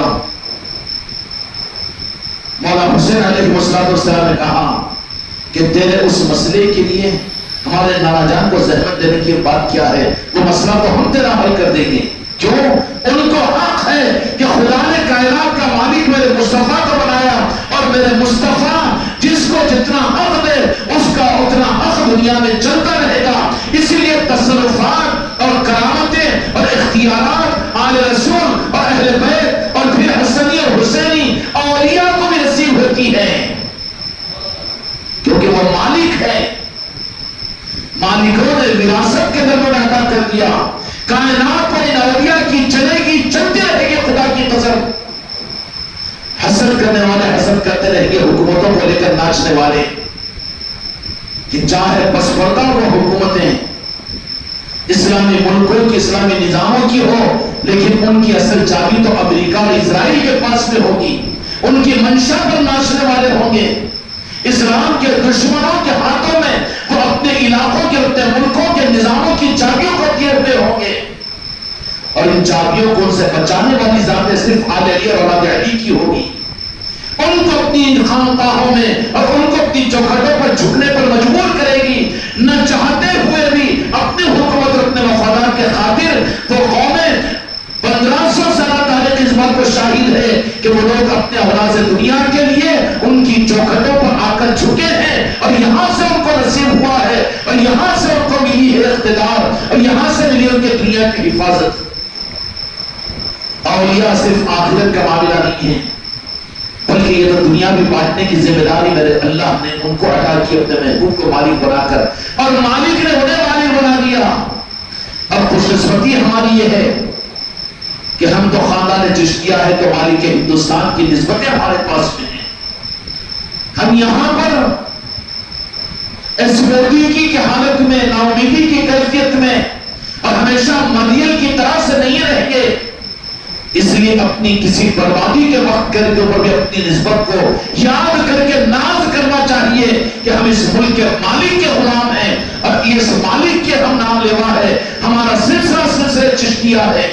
مولا حسین علیہ السلام نے کہا کہ تیرے اس مسئلے کے لیے ہمارے نانا جان کو زحمت دینے کی بات کیا ہے؟ وہ مسئلہ تو ہم تیرا حل کر دیں گے۔ کیوں؟ ان کو حق ہے کہ خدا نے کائنات کا مالک میرے مصطفیٰ کو بنایا، اور میرے مصطفیٰ جس کو جتنا حق دے اس کا اتنا حق دنیا میں چلتا رہے گا۔ اسی لیے تصرفات اور کرامتیں اور اختیارات آل رسول اور اہل بیت اور پھر حسنی اور حسینی اولیاء کو بھی نصیب ہوتی ہے، کیونکہ وہ مالک ہے۔ مالکوں نے وراثت کے در میں عطا کر دیا، کائنات پر ان اولیاء کی چلے گی، چلتے رہے گی خدا کی قسم۔ حسد کرنے والے حسد کرتے رہیں گے، حکومتوں کو لے کر ناچنے والے، کہ چاہے پس پردہ وہ حکومتیں اسلامی ملکوں کی، اسلامی نظاموں کی ہو، لیکن ان کی اصل چابی تو امریکہ اور اسرائیل کے پاس میں ہوگی۔ ان کی منشا پر ناچنے والے ہوں گے۔ اسلام کے دشمنوں کے ہاتھوں میں وہ اپنے علاقوں کے، اپنے ملکوں کے نظاموں کی چابیوں کو دیے ہوئے ہوں گے، اور ان چابیوں کو ان سے بچانے والی ذات صرف آل علی اور اولاد علی کی ہوگی۔ ان کو اپنی خانقاہوں میں اور ان کو اپنی چوکھٹوں پر جھکنے پر مجبور کرے گی، نہ چاہتے ہوئے بھی اپنے حکومت اور اپنے مفادات کے خاطر۔ وہ قومیں 1500 سالہ تاریخ اس بات کو شاہد ہے کہ وہ لوگ اپنے اولاد دنیا کے لیے ان کی چوکھٹوں پر آ کر جھکے ہیں، اور یہاں سے ان کو نصیب ہوا ہے، اور یہاں سے ان کو ملی ہے اقتدار، اور یہاں سے ملی ان کے دنیا کی حفاظت۔ اولیاء صرف آخرت کا معاملہ نہیں ہے، بلکہ یہ تو دنیا بھی بانٹنے کی ذمہ داری میرے اللہ نے ان کو عطا کی، اپنے محبوب کو مالک بنا کر، اور مالک نے انہیں مالک بنا دیا۔ اب خوش قسمتی ہماری یہ ہے کہ ہم تو خاندان چشتیہ ہے، تو مالک ہندوستان کی نسبتیں ہمارے پاس میں ہیں۔ ہم یہاں پر اس موجودگی کی حالت میں، ناامیدی کی کیفیت میں، اور ہمیشہ مدیل کی طرح سے نہیں رہیں گے۔ اس لیے اپنی کسی بربادی کے وقت کے اوپر بھی اپنی نسبت کو یاد کر کے ناز کرنا چاہیے کہ ہم اس ملک کے مالک کے غلام ہیں، اور اس مالک کے ہم نام لیوا ہے، ہمارا سلسلہ چشتیہ ہے۔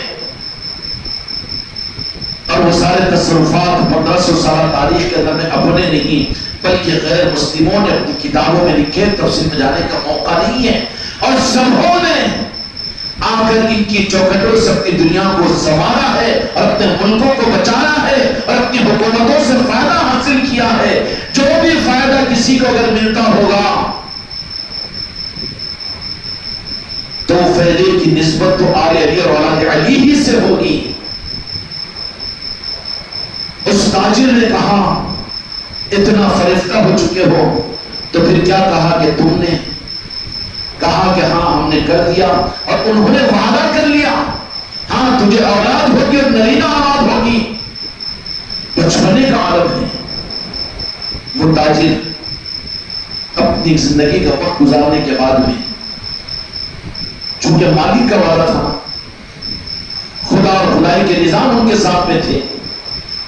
اور وہ سارے تصرفات 1500 سالہ تاریخ کے اندر میں اپنے نہیں بلکہ غیر مسلموں نے اپنی کتابوں میں لکھے، تفسیر میں جانے کا موقع نہیں ہے، اور سبوں نے آ کر ان کی چوکھٹوں سے اپنی دنیا کو سنوارا ہے، اور اپنے ملکوں کو بچانا ہے، اور اپنی حکومتوں سے فائدہ حاصل کیا ہے۔ جو بھی فائدہ کسی کو اگر ملتا ہوگا تو فائدے کی نسبت تو آل علی اور اولاد علی ہی سے ہوگی۔ اس تاجر نے کہا اتنا فریفتہ ہو چکے ہو تو پھر کیا کہا کہ تم نے؟ کہا کہ ہاں ہم نے کر دیا، اور انہوں نے وعدہ کر لیا، ہاں تجھے اولاد ہوگی اور نرینہ اولاد ہوگی۔ بچپنے کا عالم ہے۔ وہ تاجر اپنی زندگی کا وقت گزارنے کے بعد میں، چونکہ مالک کا وعدہ تھا، خدا اور خدائی کے نظام ان کے ساتھ میں تھے،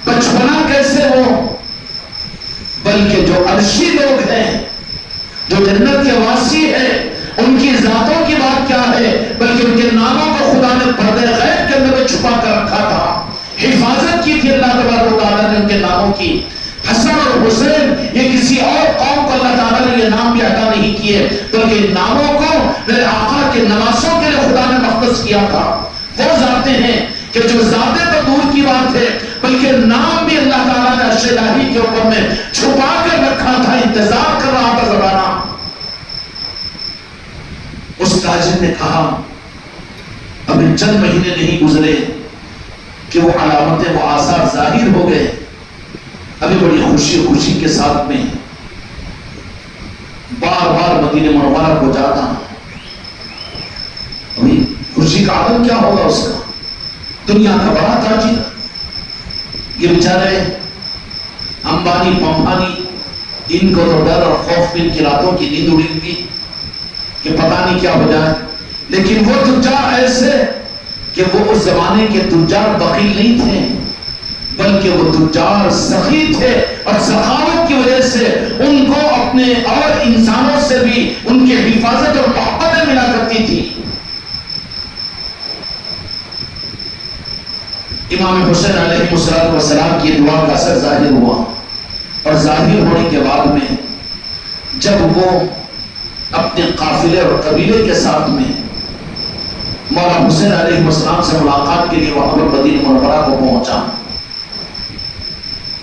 بچپنا کیسے ہو، بلکہ جو عرشی لوگ ہیں، جو جنت کے واسی ہیں، ان کی ذاتوں کی بات کیا ہے، بلکہ ان کے ناموں کو خدا نے پردے غیب کے اندر میں چھپا کر رکھا تھا، حفاظت کی تھی اللہ تبارک و تعالیٰ نے ان کے ناموں کی۔ حسن اور حسین یہ کسی اور قوم کو اللہ تعالیٰ نے یہ نام بھی عطا نہیں کیے، بلکہ ان ناموں کو میرے آقا کے نواسوں کے لیے خدا نے مختص کیا تھا۔ وہ ذاتیں ہیں کہ جو ذاتیں تو دور کی بات ہے، بلکہ نام بھی اللہ تعالیٰ نے عرش الہی کے اوپر میں چھپا کر رکھا تھا، انتظار کر رہا تھا زمانہ۔ اس تاجر نے کہا ابھی چند مہینے نہیں گزرے کہ وہ علامتیں، وہ آثار ظاہر ہو گئے، ابھی بڑی خوشی کے ساتھ میں بار بار مدینہ منورہ کو جاتا ہوں۔ ابھی خوشی کا عالم کیا ہوگا اس کا، دنیا کا بڑا تاجر، یہ بیچارے ہم امبانی پمبانی ان کو تو ڈر اور خوف میں ان کی راتوں کی نیند اڑی تھی کہ پتہ نہیں کیا ہو جائے. لیکن وہ تجار ایسے کہ وہ اس زمانے کے تجار بخیل نہیں تھے بلکہ وہ تجار سخی تھے اور سخاوت کی وجہ سے ان کو اپنے اور انسانوں سے بھی ان کی حفاظت اور محبتیں ملا کرتی تھی. امام حسین علیہ السلام کی دعا کا اثر ظاہر ہوا اور ظاہر ہونے کے بعد میں جب وہ اپنے قافلے اور قبیلے کے ساتھ میں مولا حسین علیہ السلام سے ملاقات کے لیے وہاں پر مدینہ منورہ کو پہنچا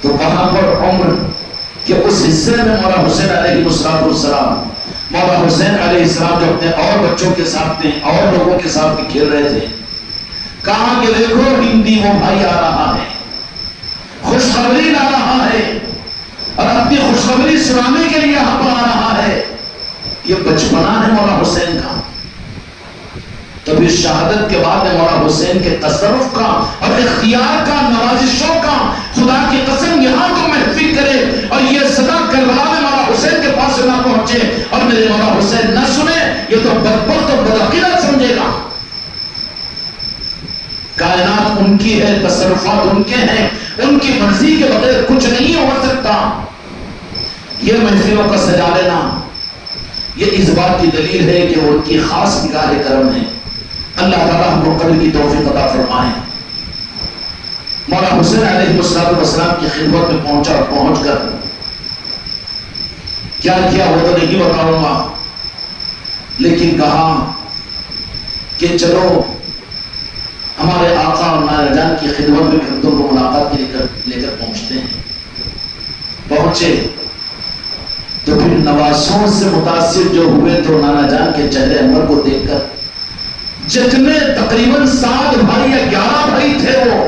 تو وہاں پر عمر کے اس حصے میں مولا حسین علیہ السلام مولا حسین علیہ السلام جو اپنے اور بچوں کے ساتھ تھے اور لوگوں کے ساتھ بھی کھیل رہے تھے کہا کہ دیکھو ہندی وہ بھائی آ رہا ہے خوشخبری لا رہا ہے اور اپنی خوشخبری سنانے کے لیے یہاں پر آ رہا ہے. یہ بچپنا ہے مولا حسین کا. تب اس شہادت کے بعد مولا حسین کے تصرف کا اور اختیار کا نوازشوں کا خدا کی قسم یہاں کو محفوظ کرے اور یہ صدا کربلا میں مولا حسین کے پاس نہ پہنچے اور میرے مولا حسین نہ سنے یہ تو بدبخت اور بدعقیدت سمجھے گا. کائنات ان کی ہے تصرفات ان کے ہیں ان کی مرضی کے بغیر کچھ نہیں ہو سکتا. یہ محفلوں کا سجا لینا یہ اس بات کی دلیل ہے کہ وہ ان کی خاص نگاہ کرم ہے. اللہ تعالیٰ ہم کو قبر کی توفیق عطا فرمائے. مولا حسین علیہ السلام کی خدمت میں پہنچا اور پہنچ کر کیا کیا وہ تو نہیں بتاؤں گا لیکن کہا کہ چلو ہمارے آقا اور نانا جان کی خدمت میں ہم تم کو ملاقات کے لے کر پہنچتے ہیں. پہنچے تو پھر نوازوں سے متاثر جو ہوئے تو نانا جان کے چہرے انور کو دیکھ کر جتنے تقریباً 7 بھائی یا 11 بھائی تھے وہ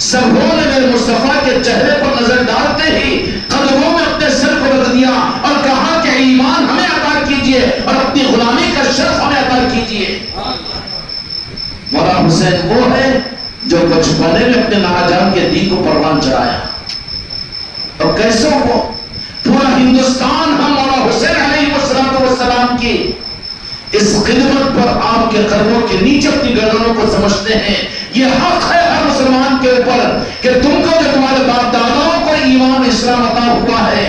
سبوں نے میرے مصطفیٰ کے چہرے پر نظر ڈالتے ہی قدموں میں اپنے سر کو رکھ دیا اور کہا کہ ایمان ہمیں عطا کیجئے اور اپنی غلامی کا شرف ہمیں عطا کیجئے. مولا حسین وہ ہے جو بچپنے میں اپنے نانا جان کے دین کو پروان چڑھایا اور کیسے وہ پورا ہندوستان ہم مولا حسین علیہ السلام کی اس خدمت پر آپ کے قدموں کے نیچے اپنی گردنوں کو سمجھتے ہیں. یہ حق ہے ہر مسلمان کے اوپر کہ تم کو جو تمہارے باپ داداؤں کو ایمان اسلام عطا ہوا ہے.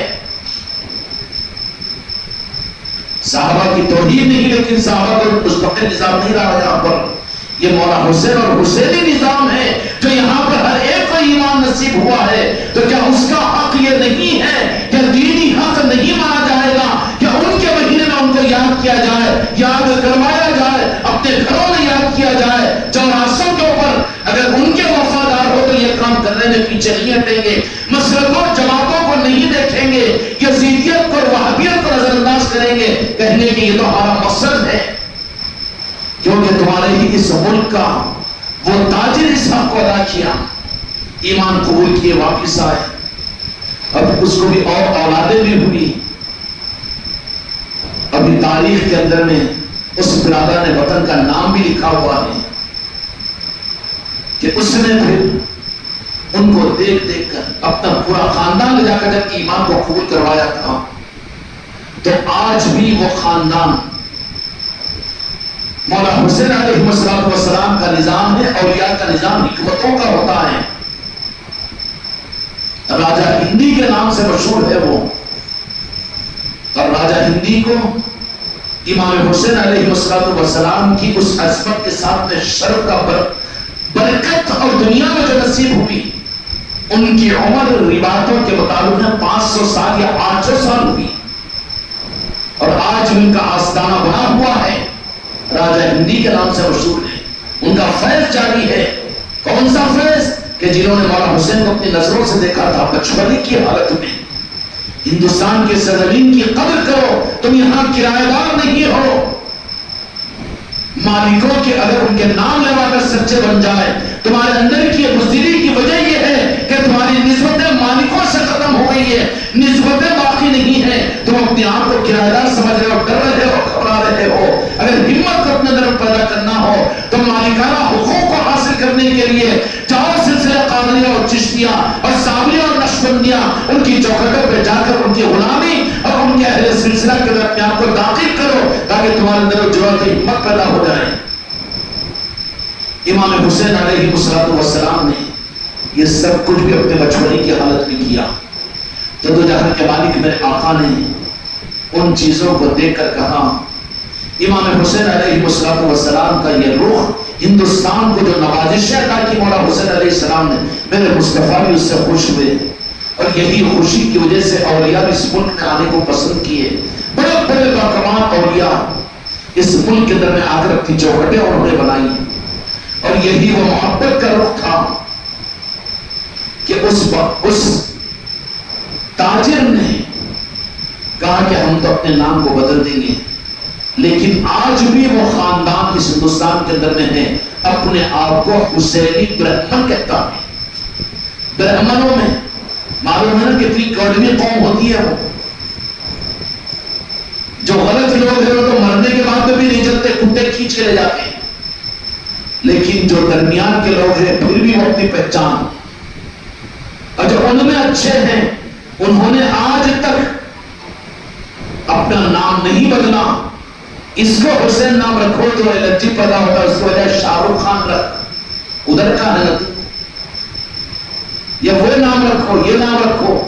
صحابہ کی توہین نہیں لیکن صحابہ کو مستقل نظام نہیں رہا یہاں پر. یہ مولا حسین اور حسینی نظام ہے جو یہاں پر ہر ایک کو ایمان نصیب ہوا ہے. تو کیا اس کا حق یہ نہیں ہے کہ دینی حق نہیں مانا جائے گا کہ ان کے مہینے میں ان کو یاد کیا جائے یاد کروایا جائے اپنے گھروں میں یاد کیا جائے. چوراستوں کے اوپر اگر ان کے وفادار ہو تو یہ کام کرنے میں پیچھے نہیں ہٹیں گے. مسلکوں جماعتوں کو نہیں دیکھیں گے یزیدیت کو اور وہابیت کو نظر انداز کریں گے کہیں گے کہ یہ تو ہمارا مقصد ہے کیونکہ تمہارے ہی اس ملک کا وہ تاجر اس حق کو ادا کیا ایمان قبول کیے واپس آئے اب اس کو بھی اور اولادیں بھی ہوئی. ابھی تاریخ کے اندر میں اس برادر نے وطن کا نام بھی لکھا ہوا ہے کہ اس نے پھر ان کو دیکھ دیکھ کر اپنا پورا خاندان لے جا کر جب ایمان کو قبول کروایا تھا تو آج بھی وہ خاندان مولا حسین علیہ السلام کا نظام ہے اولیاء کا نظام حکمتوں کا ہوتا ہے. راجہ ہندی کے نام سے مشہور ہے وہ اور راجہ ہندی کو امام حسین علیہ السلام کی اس عظمت کے ساتھ میں شرف کا برکت اور دنیا میں جو نصیب ہوئی ان کی عمر روایتوں کے مطابق 500 سال یا 800 سال ہوئی اور آج ان کا آستانہ بنا ہوا ہے. راجہ ہندی کے نام سے مشہور ہے. ان کا فیض جاری ہے. کون سا فیض کہ جنہوں نے مولا حسین کو اپنی نظروں سے دیکھا تھا بچپنے کی حالت میں. ہندوستان کے سرزمین کی قدر کرو تم یہاں کرایہ دار نہیں ہو. مالکوں کے اگر ان کے نام لگا کر سچے بن جائے تمہارے اندر کی بزدلی کی وجہ یہ ہے کہ تمہاری نسبتیں مالکوں سے ختم ہو گئی ہے نسبتیں باقی نہیں ہیں. تم اپنے آپ کو کرایہ دار سمجھ رہے ہو ڈر رہے ہو گھبرا رہے ہو. اگر ہمت کو اپنے اندر پیدا کرنا ہو تو مالکانہ حقوق کو حاصل کرنے کے لیے چار سلسلے قادریہ اور چشتیہ اور صابریہ اور نقشبندیہ بچپن دیا، ان کی چوکھٹوں پہ جا کر ان کی غلامی اور ان کے اہل سلسلہ کے درمیان کو داخل کرو تاکہ تمہارے اندر جرأت اور ہمت پیدا ہو جائے۔ امام حسین علیہ السلام نے یہ سب کچھ بھی اپنے بچپنے کی حالت میں کیا۔ جدو جہاں کے مالک میرے آقا نے ان چیزوں کو دیکھ کر کہا، امام حسین علیہ السلام کا یہ رخ ہندوستان کو جو نوازشیں عطا کی مولا حسین علیہ السلام نے، میرے مصطفیٰ بھی اس سے خوش ہوئے، اور یہی خوشی کی وجہ سے اولیاء اس ملک میں آنے کو پسند کیے۔ بڑے بڑے باکمان اولیاء اس ملک کے اندر میں آ کر اپنی چوکھٹیں انہوں نے بنائی، اور یہی وہ محبت کا رخ تھا کہ اس تاجر نے کہا کہ ہم تو اپنے نام کو بدل دیں گے، لیکن آج بھی وہ خاندان اس ہندوستان کے اندر میں ہے، اپنے آپ کو حسینی برہمن کہتا ہے۔ برہمنوں میں معلوم ہے نا کتنی کڑوی قوم ہوتی ہے، وہ جو غلط لوگ ہیں وہ تو مرنے کے بعد بھی نہیں چلتے، کتے کھینچ کے لے جاتے ہیں، لیکن جو درمیان کے لوگ ہیں پھر بھی وہ اپنی پہچان، اور جو ان میں اچھے ہیں انہوں نے آج تک اپنا نام نہیں بدلا۔ اس کو حسین نام رکھو تو الرجی پیدا ہوتا ہے، اس کی وجہ شاہ رخ خان رکھ، ادھر کا ہے، یا وہ نام رکھو، یہ نام رکھو،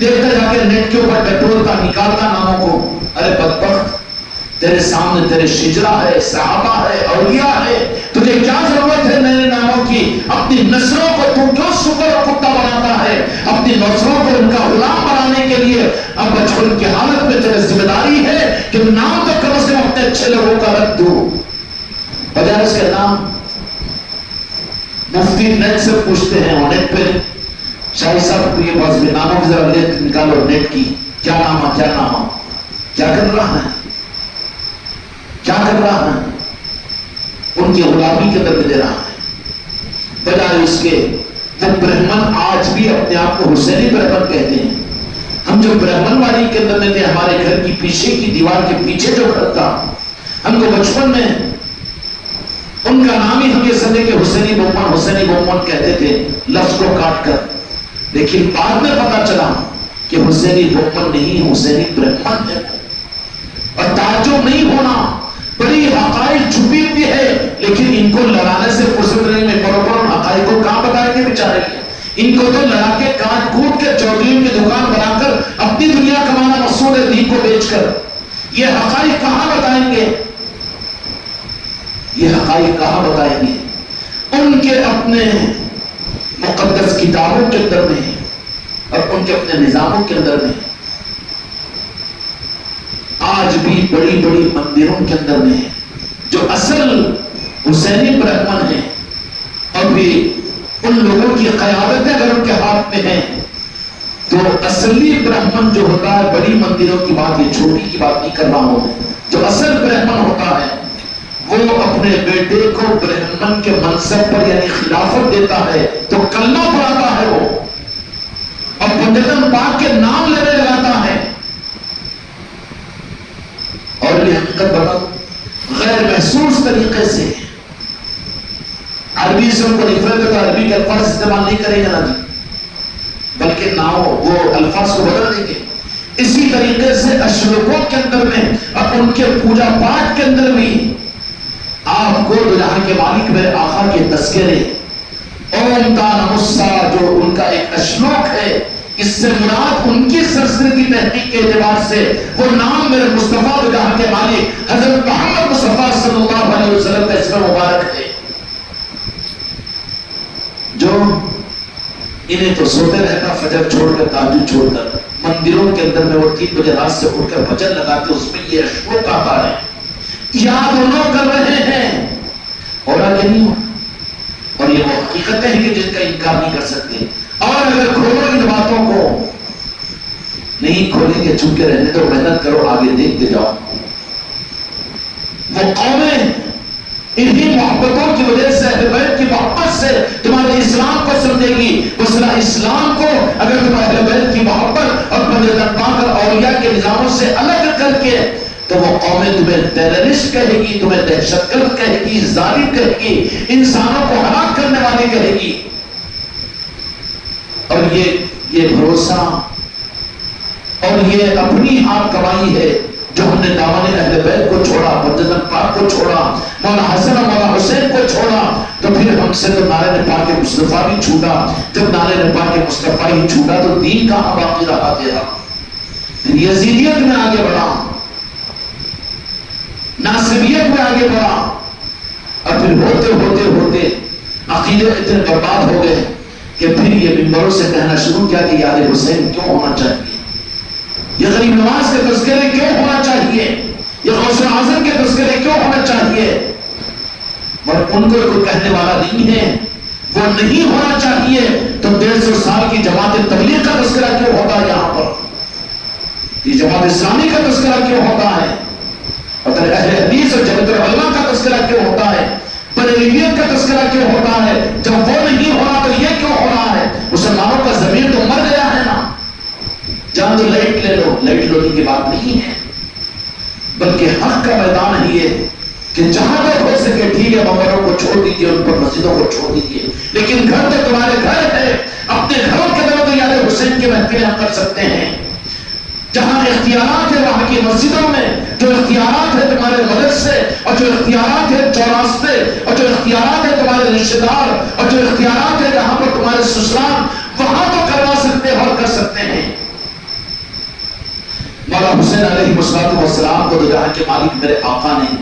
دیکھتا جا کے نیٹ کے اوپر ٹٹولتا نکالتا ناموں کو۔ ارے بدبخت، تیرے سامنے تیرے شجرہ ہے، صحابہ ہے، اولیاء ہے، تجھے کیا ضرورت ہے نئے ناموں کی؟ اپنی نسلوں کو تو کیوں سکر اور کتا بناتا ہے؟ اپنی نسلوں کو ان کا غلام بنانے کے لیے اب بچپن کی حالت میں تیرے ذمہ داری ہے کہ نام تو کم از کم اپنے اچھے لوگوں کا رکھ دو، بجائے اس کے نام۔ مفتی نیٹ سے پوچھتے ہیں، اور نیٹ پہ شاہی صاحب یہ بس بھی ناموں کی ذرا لیت نکالو نیٹ کی، کیا نام ہے، کیا نام ہے، کیا کر رہا ہے، کیا کر رہا ہے؟ ان کی غلامی کے اندر دے رہا ہے، بجائے اس کے وہ برہمن آج بھی اپنے آپ کو حسینی برہمن کہتے ہیں۔ ہم جو برہمن والی کے اندر میں تھے، ہمارے گھر کی پیچھے کی دیوار کے پیچھے جو گھر تھا، ہم کو بچپن میں ان کا نام ہی ہم یہ سمجھے کہ حسینی بومن کہتے تھے لفظ کو کاٹ کر، لیکن بعد میں پتا چلا کہ حسینی بومن نہیں، حسینی برہمن ہے۔ اور تعجب نہیں ہونا، بڑی حقائق چھپی ہوئی ہے، لیکن ان کو لڑانے سے فرصت نہیں، میں بروبر حقائق کو کہاں بتائیں گے بیچارے؟ ان کو تو لڑا کے کاٹ کوٹ کے چودھریوں کی دکان بنا کر اپنی دنیا کمانا مقصود ہے، دین کو بیچ کر۔ یہ حقائق کہاں بتائیں گے؟ یہ حقائق کہاں بتائیں گے؟ ان کے اپنے مقدس کتابوں کے اندر میں اور ان کے اپنے نظاموں کے اندر میں۔ آج بھی بڑی بڑی مندروں کے اندر میں جو اصل حسینی برہمن ہیں، اور بھی ان لوگوں کی قیادتیں اگر ان کے ہاتھ میں ہیں، تو اصلی برہمن جو ہوتا ہے، بڑی مندروں کی بات، یہ چھوٹی کی بات نہیں کر رہا ہوں، جو اصل برہمن ہوتا ہے وہ اپنے بیٹے کو برہمن کے منصب پر یعنی خلافت دیتا ہے تو کلمہ پڑھاتا ہے وہ، اور پنجتن پاک کے نام لینے لگاتا ہے۔ اور یہ حقیقت بتا غیر محسوس طریقے سے عربی سے ان کو نفرت ہے تو عربی کے الفاظ استعمال نہیں کریں گے نا جی، بلکہ نہ وہ الفاظ کو بدل دیں گے۔ اسی طریقے سے اشرقوں کے اندر میں اور ان کے پوجا پاٹ کے اندر بھی آپ کو جہاں کے مالک میرے آقا کے تذکرے اوم تانمسا جو ان کا ایک اشلوک ہے، اس سے مراد ان کی سرسری کی تحقیق کے اعتبار سے وہ نام میرے مصطفیٰ جو جہاں کے مالک حضرت محمد مصطفیٰ صلی اللہ علیہ وسلم کا اسم مبارک ہے، جو انہیں تو سوتے رہنا فجر چھوڑ کر تہجد چھوڑ کر مندروں کے اندر میں وہ 3 بجے رات سے اٹھ کر بھجن لگاتے، اس میں یہ اشلوک آتا ہے، یاد انہوں کر رہے ہیں اور آگے نہیں ہو، اور یہ وہ حقیقتیں ہیں کہ جن کا انکار نہیں کر سکتے۔ اور اگر کھولو ان باتوں کو، نہیں کھولیں گے چھپ کے رہنے تو محنت کرو، آگے دیکھتے جاؤ۔ وہ قومیں انہی محبتوں کی وجہ سے، اہل بیت کی محبت سے تمہارے اسلام کو سمجھے گی۔ مسئلہ اسلام کو اگر تم اہل بیت کی محبت اور پنجتن پاک اور اولیاء کے نظاموں سے الگ کر کے، تو وہ قومیں تمہیں ٹیررسٹ کہے گی، تمہیں دہشت گرد کہے گی، ظالم کہے گی، انسانوں کو ہلاک کرنے والی کہے گی۔ اور یہ یہ بھروسہ اور یہ اپنی آپ کمائی ہے جو ہم نے دامن اہل بیت کو چھوڑا، مسجد پاک کو چھوڑا، مولا حسن اور مولا حسین کو چھوڑا، تو پھر ہم سے تو نعرہ پاک مصطفیٰ بھی چھوٹا۔ جب نعرہ پاک مصطفیٰ ہی چھوٹا تو دین کہاں باقی رہا تیرا؟ یزیدیت میں آگے بڑھا، ناصریت میں آگے بڑھا، اور پھر ہوتے ہوتے ہوتے عقیدے اتنے برباد ہو گئے کہ پھر یہ منبروں سے کہنا شروع کیا کہ یاد حسین کیوں ہونا چاہیے، یہ غریب نواز کے تذکرے کیوں ہونا چاہیے، یہ غوث اعظم کے تذکرے کیوں ہونا چاہیے؟ اور ان کو کوئی کہنے والا نہیں ہے، وہ نہیں ہونا چاہیے تو 150 سال کی جماعت تبلیغ کا تذکرہ کیوں ہوتا ہے یہاں پر؟ یہ جماعت اسلامی کا تذکرہ کیوں ہوتا ہے؟ اور اہل حدیث اور جماعت العلماء کا تذکرہ کیوں ہوتا ہے؟ بریلویت کا تذکرہ کیوں ہوتا ہے؟ جب وہ نہیں ہو رہا تو یہ کیوں ہو رہا ہے؟ مسلمانوں کا ضمیر تو مر گیا ہے نا۔ جان تو لائٹ لے لو، لائٹ لونے کی بات نہیں ہے، بلکہ حق کا میدان ہی ہے کہ جہاں تک ہو سکے ٹھیک ہے، ممبروں کو چھوڑ دیجیے، ان پر مسجدوں کو چھوڑ دیجیے، لیکن گھر تو تمہارے گھر ہے، اپنے گھروں کے اندر تو یاد حسین کی محفلیں ہم کر سکتے ہیں۔ جہاں اختیارات ہے وہاں کی مسجدوں میں، جو اختیارات ہے تمہارے مدرسے، اور جو اختیارات ہے چوراستے، اور جو اختیارات ہے تمہارے رشتے دار، اور جو اختیارات ہے جہاں پر تمہارے سسرال، وہاں تو کروا سکتے ہیں اور کر سکتے ہیں۔ مولا حسین علیہ السلام کو تو جہاں کے مالک میرے آقا نے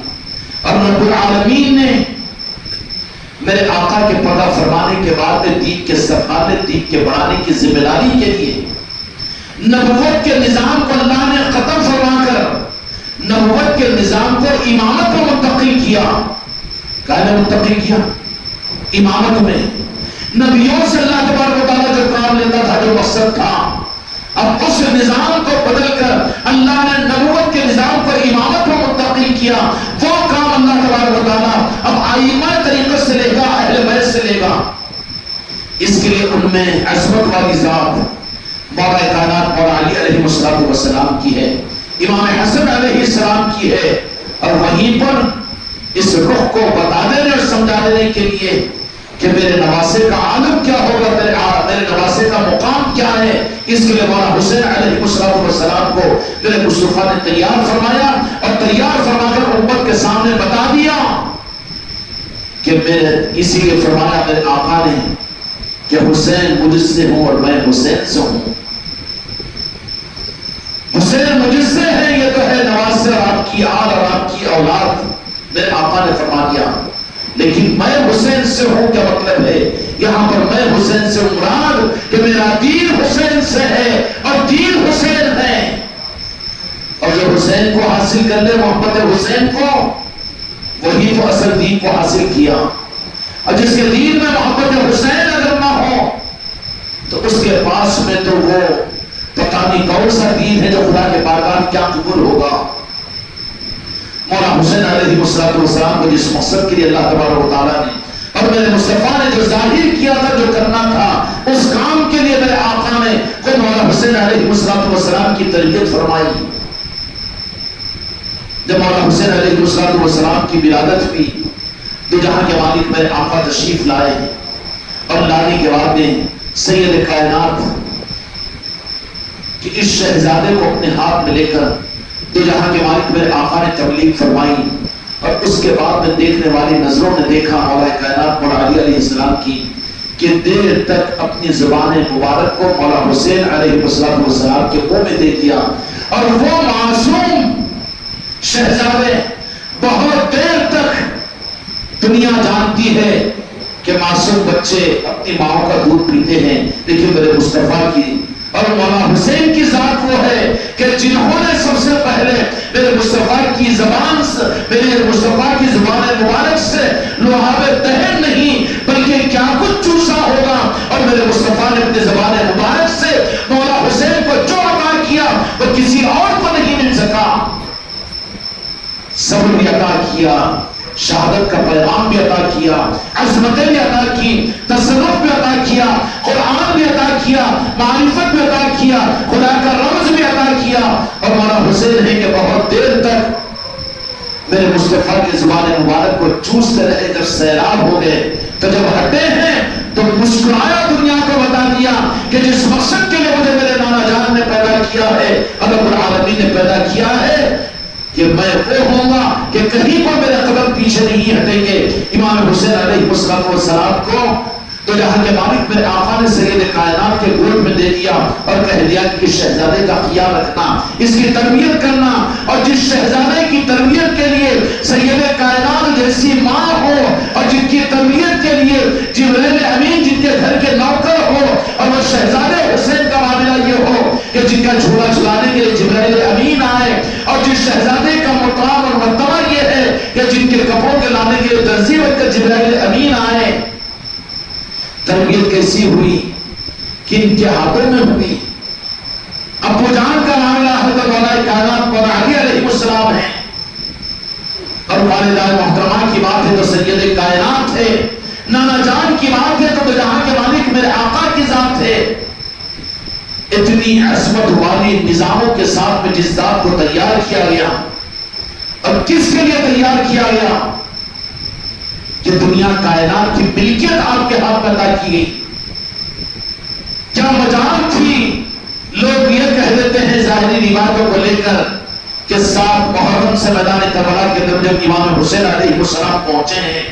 اور رب العالمین نے میرے آقا کے پردہ فرمانے کے بعد میں دین کے سرحانے، دین کے بڑھانے کی ذمہ داری کے لیے نبوت کے نظام کو اللہ نے ختم فرما کر نبوت کے نظام کو امامت میں منتقل کیا۔ کیا میں منتقل کیا؟ امامت میں۔ نبیوں سے اللہ تبارک و تعالیٰ جو کام لیتا تھا، جو مقصد تھا، اب اس نظام کو بدل کر اللہ نے نبوت کے نظام کو امامت میں منتقل کیا۔ وہ کام اللہ تبارک و تعالیٰ اب آئمہ طریقے سے لے گا، اہل بیت سے لے گا۔ اس کے لیے ان میں عظمت والی ذات مولا کائنات مولا علی علیہ السلام کی ہے، امام حسن علیہ السلام کی ہے، اور وہیں پر اس رخ کو بتا دینے اور سمجھا دینے کے لیے کہ میرے نواسے کا عالم کیا ہوگا، میرے نواسے کا مقام کیا ہے، اس کے لیے مولا حسین علیہ السلام کو میرے مصطفیٰ نے تیار فرمایا، اور تیار فرما کر امت کے سامنے بتا دیا کہ میرے، اسی لیے فرمایا میرے آقا نے کہ حسین مجھ سے ہوں اور میں حسین سے ہوں۔ حسین مجھ سے ہے، یہ تو ہے نواسے اور آپ کی آل اور آپ کی اولاد، میرے آقا نے فرما دیا، لیکن میں حسین سے ہوں کیا مطلب ہے؟ یہاں پر میں حسین سے مراد کہ میرا دین حسین سے ہے اور دین حسین ہے، اور جو حسین کو حاصل کر لے محبت حسین کو، وہی تو اصل دین کو حاصل کیا۔ اور جس کے دین میں محبت حسین اگر نہ ہو تو اس کے پاس میں تو وہ پتہ نہیں کون سا دین ہے جو خدا کے بارگاہ میں کیا قبول ہوگا۔ مولا حسین علیہ السلام کو جس مقصد کے لیے اللہ تبارک و تعالیٰ نے اور میرے مصطفیٰ نے جو ظاہر کیا تھا، جو کرنا تھا، اس کام کے لیے میرے آقا نے خود مولا حسین علیہ السلام کی تربیت فرمائی۔ جب مولا حسین علیہ السلام کی ولادت ہوئی تو جہاں کے مالک میرے آقا تشریف لائے، اور لانے کے بعد میں سید کائنات کہ اس شہزادے کو اپنے ہاتھ میں لے کر تو جہاں کے مالک میرے آقا نے تبلیغ فرمائی، اور اس کے بعد میں دیکھنے والی نظروں نے دیکھا مولا کائنات مولا علی علیہ السلام کی کہ دیر تک اپنی زبان مبارک کو مولا حسین علیہ السلام کے منہ میں دے دیا، اور وہ معصوم شہزادے بہت دیر تک دنیا جانتی ہے کہ معصوم بچے اپنی ماں کا دودھ پیتے ہیں، لیکن میرے مصطفیٰ کی اور مولا حسین کی ذات وہ ہے کہ جنہوں نے سب سے پہلے میرے مصطفیٰ کی زبان سے، میرے مصطفیٰ کی زبان مبارک سے لعاب دہن نہیں بلکہ کیا کچھ چوسا ہوگا، اور میرے مصطفیٰ نے اپنی زبان مبارک سے مولا حسین کو جو عطا کیا وہ کسی اور کو نہیں مل سکا۔ صبر بھی عطا کیا، شہادت کا پیغام بھی عطا کیا، عظمتیں بھی عطا کی، تصرف بھی عطا کیا، قرآن بھی عطا کیا، معرفت بھی عطا کیا، خدا کا رمز بھی عطا کیا۔ اور مولا حسین ہے کہ بہت دیر تک میرے مصطفیٰ کی زبان مبارک کو چوستے رہے، جب سیراب ہو گئے تو جب ہٹے ہیں تو مسکرایا, دنیا کو بتا دیا کہ جس مقصد کے لیے مجھے میرے نانا جان نے پیدا کیا ہے, رب العالمین نے پیدا کیا ہے, کہ میں وہ ہوں گا کہ کہیں پر میرے قدم پیچھے نہیں ہٹیں گے. امام حسین علیہ السلام کو تو جہاں کے مالک میرے آقا نے سید کائنات کے گود میں دے دیا اور کہہ دیا کہ اس شہزادے کا خیال رکھنا, اس کی تربیت کرنا, اور جس شہزادے کی تربیت کے لیے سید کائنات جیسی ماں ہو, اور جن کی تربیت کے لیے جبرائیل امین جن کے گھر کے نوکر ہو, اور وہ شہزادے حسین کا معاملہ یہ ہو کہ جن کا جھولا جھلانے کے لیے جبرائیل امین آئے, اور جس شہزادے کا مقام اور مرتبہ یہ ہے کہ جن کے کپڑوں کے لانے کے لیے ترجیح کر جبرائیل امین آئے. تربیت کیسی ہوئی, کن کے ہاتھوں میں ہوئی؟ ابو جان کا معاملہ حضرت مولا کائنات مولا علی علیہ السلام ہے, اور والدہ محترمہ کی بات ہے تو سید کائنات ہے, نانا جان کی بات ہے تو جہاں کے مالک میرے آقا کی ذات ہے. اتنی عصمت والی نظاموں کے ساتھ میں جس ذات کو تیار کیا گیا, اور کس کے لیے تیار کیا گیا کہ دنیا کائنات کی ملکیت آپ کے ہاتھ میں عطا کی گئی. کیا مجال تھی؟ لوگ یہ کہہ دیتے ہیں ظاہری روایتوں کو لے کر کہ 7 محرم سے میدان کربلا کے اندر جب امام حسین علیہ السلام پہنچے ہیں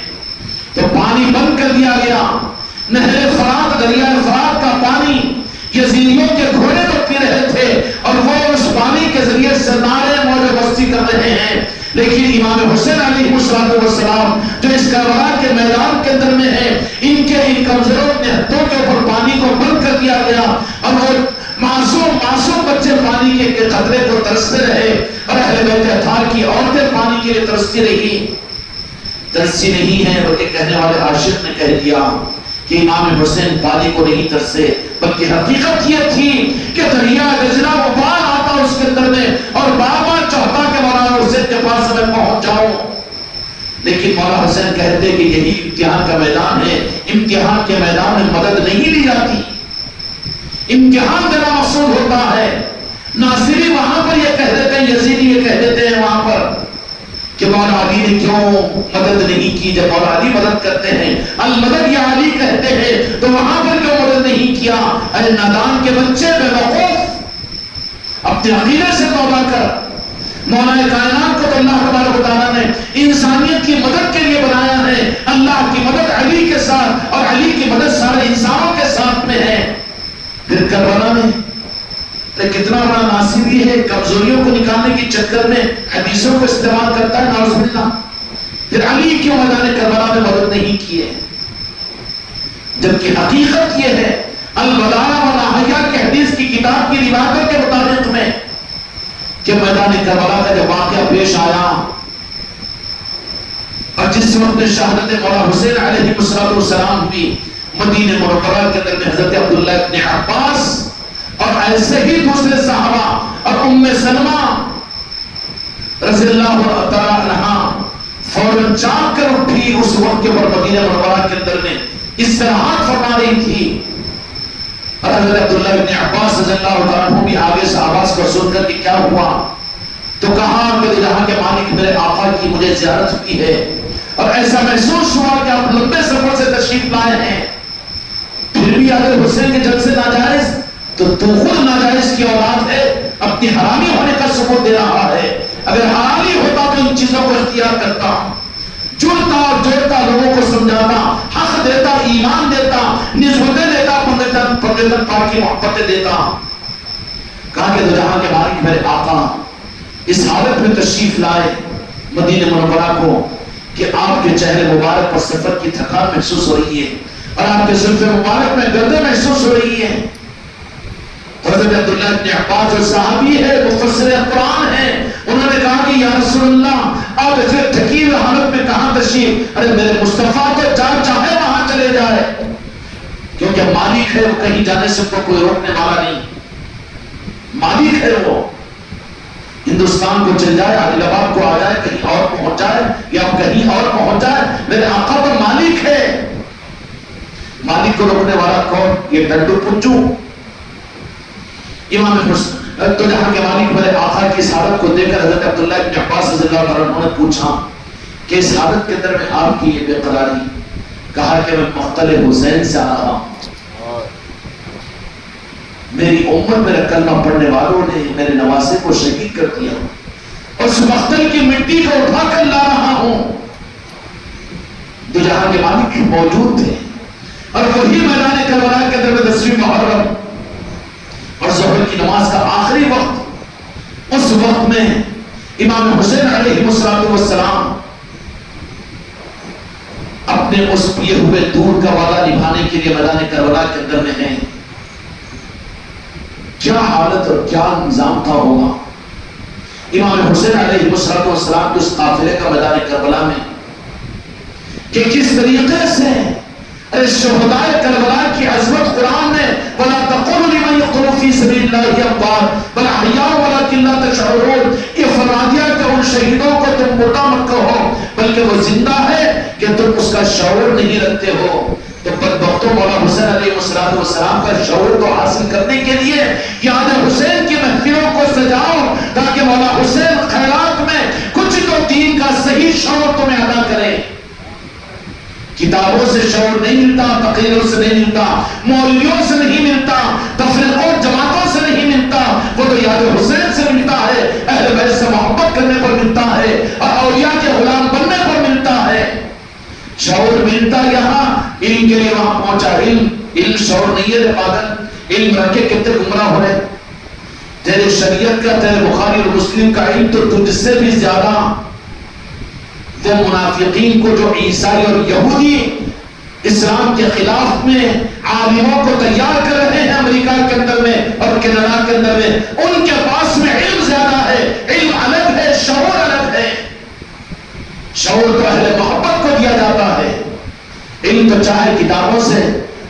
تو پانی بند کر دیا گیا. نہر فرات, دریائے فرات کا پانی یزیدیوں کے گھوڑے تو پی رہے تھے, اور وہ اس پانی کے ذریعے سے نعرے موج مستی کر رہے ہیں. لیکن امام حسین علیہ السلام جو اس کربلا کے میدان کے اندر میں ہے, ان کے ان کمزوروں اپنے ہاتھوں کے اوپر پانی کو بند کر دیا گیا, اور وہ معصوم بچے پانی کے قطرے کو ترستے رہے, اور اہل بیت اطہار کی عورتیں پانی کے لیے ترستی رہی. ترسی نہیں ہے بلکہ کہنے والے عاشق نے کہہ دیا کہ امام حسین پانی کو نہیں ترسے, بلکہ حقیقت یہ تھی کہ دریا دجلہ ابال آتا اس کے اندر میں, اور بابا چاہتا کہ مولانا حسین کے پاس میں پہنچ جاؤں. لیکن مولانا حسین کہتے کہ یہی امتحان کا میدان ہے, امتحان کے میدان میں مدد نہیں لی جاتی, امتحان دینا مقصود ہوتا ہے. ناصری وہاں پر یہ کہہ دیتے ہیں, یزیدی یہ کہہ دیتے ہیں وہاں پر کہ مولا علی نے کیوں مدد نہیں کی, جب مولا علی مدد کرتے ہیں, المدد یا علی کہتے ہیں, تو وہاں پر کیوں مدد نہیں کیا؟ اے نادان کے بچے, بے وقوف, اپنے عقیدے سے توبہ کر. مولا کائنات کو تو اللہ تبارک و تعالیٰ نے انسانیت کی مدد کے لیے بنایا ہے. اللہ کی مدد علی کے ساتھ, اور علی کی مدد سارے انسانوں کے ساتھ میں ہے. پھر کربلا میں کتنا بڑا ناصری ہے, کمزوریوں کو نکالنے کی چکر میں حدیثوں کو استعمال کرتا ہے, نعوذ باللہ. پھر علی کیوں میدان کربلا میں مدد نہیں کیے؟ جبکہ حقیقت یہ ہے البلاء والنہیہ کی حدیث کی کتاب کی روایتوں کے مطابق میں کہ میدان کربلا کا جب واقعہ پیش آیا, اور جس وقت شہادت مولا حسین علیہ السلام بھی مدینہ منورہ کے اندر میں حضرت عبداللہ ابن عباس اور ایسے ہی دوسرے صحابہ اور ام سلمہ رضی اللہ تعالی عنہ فوراً جاگ کر اٹھی. اس وقت کے اوپر مدینہ منورہ کے اندر میں استراحت فرما رہی تھی, اور حضرت عبداللہ ابن عباس رضی اللہ تعالیٰ عنہ بھی آگے سے آواز کو سن کر کہ کیا ہوا, تو کہا کہ جہاں کے مالک میرے آقا کی مجھے زیارت ہوئی ہے, اور ایسا محسوس ہوا کہ آپ لمبے سفر سے تشریف لائے ہیں, پھر بھی اگر حسین کے جلد سے ناجائز تو خود ناجائز کی اولاد ہے, اپنی حرامی ہونے کا ثبوت دے رہا ہے. اگر حرامی ہوتا تو ان چیزوں کو اختیار کرتا, جڑتا اور جوڑتا, لوگوں کو سمجھاتا, حق دیتا, ایمان دیتا, نسبتیں دیتا, پردیدن پاک کی محبتیں دیتا. کہا کہ تو جہاں کے مالک میرے آقا اس حالت میں تشریف لائے مدینہ منورہ کو کہ آپ کے چہرے مبارک پر سفر کی تھکان محسوس ہو رہی ہے, اور آپ کے زلف مبارک میں گردیں محسوس ہو رہی ہیں. حضرت عبداللہ ابن عباس جو صحابی ہے, مفسر قرآن ہے, انہوں نے کہا کہ یا رسول اللہ آپ ایسے تھکی ہوئی حالت میں کہاں تشریف؟ ارے میرے مصطفیٰ تو جہاں چاہے وہاں چلے جائے, کیونکہ مالک ہے, وہ کہیں جانے سے کوئی روکنے والا نہیں. مالک ہے, وہ ہندوستان کو چل جائے, عادل آباد کو آ جائے, کہیں اور پہنچ جائے, یا کہیں اور پہنچ جائے, میرے آقا تو مالک ہے. مالک کو روکنے والا کون؟ یہ ڈنڈو پنجو. امام حسین تو جہاں کے مالک میرے آقا کی اس حالت کو دیکھ کر حضرت عبداللہ ابن عباس رضی اللہ عنہ نے پوچھا کہ اس حالت کے اندر میں آپ کی یہ بے قراری, کہا کہ میں مقتل حسین سے آ رہا ہوں، میری امت میرا کلمہ پڑھنے والوں نے میرے نواسے کو شہید کر دیا، اس مقتل کی مٹی کو اٹھا کر لا رہا ہوں۔ دو جہاں کے مالک موجود تھے، اور وہی میدان کربلا کے اندر میں 10ویں محرم اور ظہر کی نماز کا آخری وقت، اس وقت میں امام حسین علیہ السلام اپنے اس پیے ہوئے دور کا وعدہ نبھانے کے لیے میدان کربلا کے اندر میں ہیں۔ کیا حالت اور کیا نظام تھا ہوگا امام حسین علیہ السلام کے اس قافلے کا میدان کربلا میں، کہ کس طریقے سے شہداء کربلا کی عظمت قرآن نے وَلَا تَقُولُوا لِمَنْ يُقْتَلُ فِي سَبِيلِ اللَّهِ أَمْوَاتٌ بَلْ أَحْيَاءٌ وَلَكِنْ لَا تَشْعُرُونَ، یہ فرما دیا کہ ان شہیدوں کو تم مردہ مت کہو بلکہ وہ زندہ ہے کہ تم اس کا شعور نہیں رکھتے ہو۔ تو بدبختوں مولا حسین علیہ السلام کا شعور کو حاصل کرنے کے لیے یاد حسین کی محفلوں کو سجاؤ تاکہ مولا حسین خیرات میں کچھ تو دین کا صحیح شعور تمہیں ادا کرے۔ کتابوں سے شعور نہیں ملتا، تقریروں سے نہیں ملتا، مولویوں سے نہیں ملتا، تفریقوں جماعتوں سے نہیں ملتا، وہ تو یاد حسین سے ملتا ہے، اہل بیت سے محبت کرنے پر ملتا ہے، اور اولیاء کے غلام بننے پر ملتا ہے۔ شعور ملتا یہاں، علم کے لیے وہاں پہنچا۔ علم شعور نہیں ہے پاگل، علم رکھے کتنے گمراہ ہو رہے۔ تیرے شریعت کا، تیرے بخاری اور مسلم کا علم تو تجھ سے بھی زیادہ وہ منافقین کو جو عیسائی اور یہودی اسلام کے خلاف میں عالموں کو تیار کر رہے ہیں امریکہ کے اندر میں اور کینیڈا کے اندر میں، ان کے پاس میں علم زیادہ ہے، علم الگ ہے، شعور الگ ہے۔ شعور تو اہل محبت کو دیا جاتا ہے، علم تو چاہے کتابوں سے،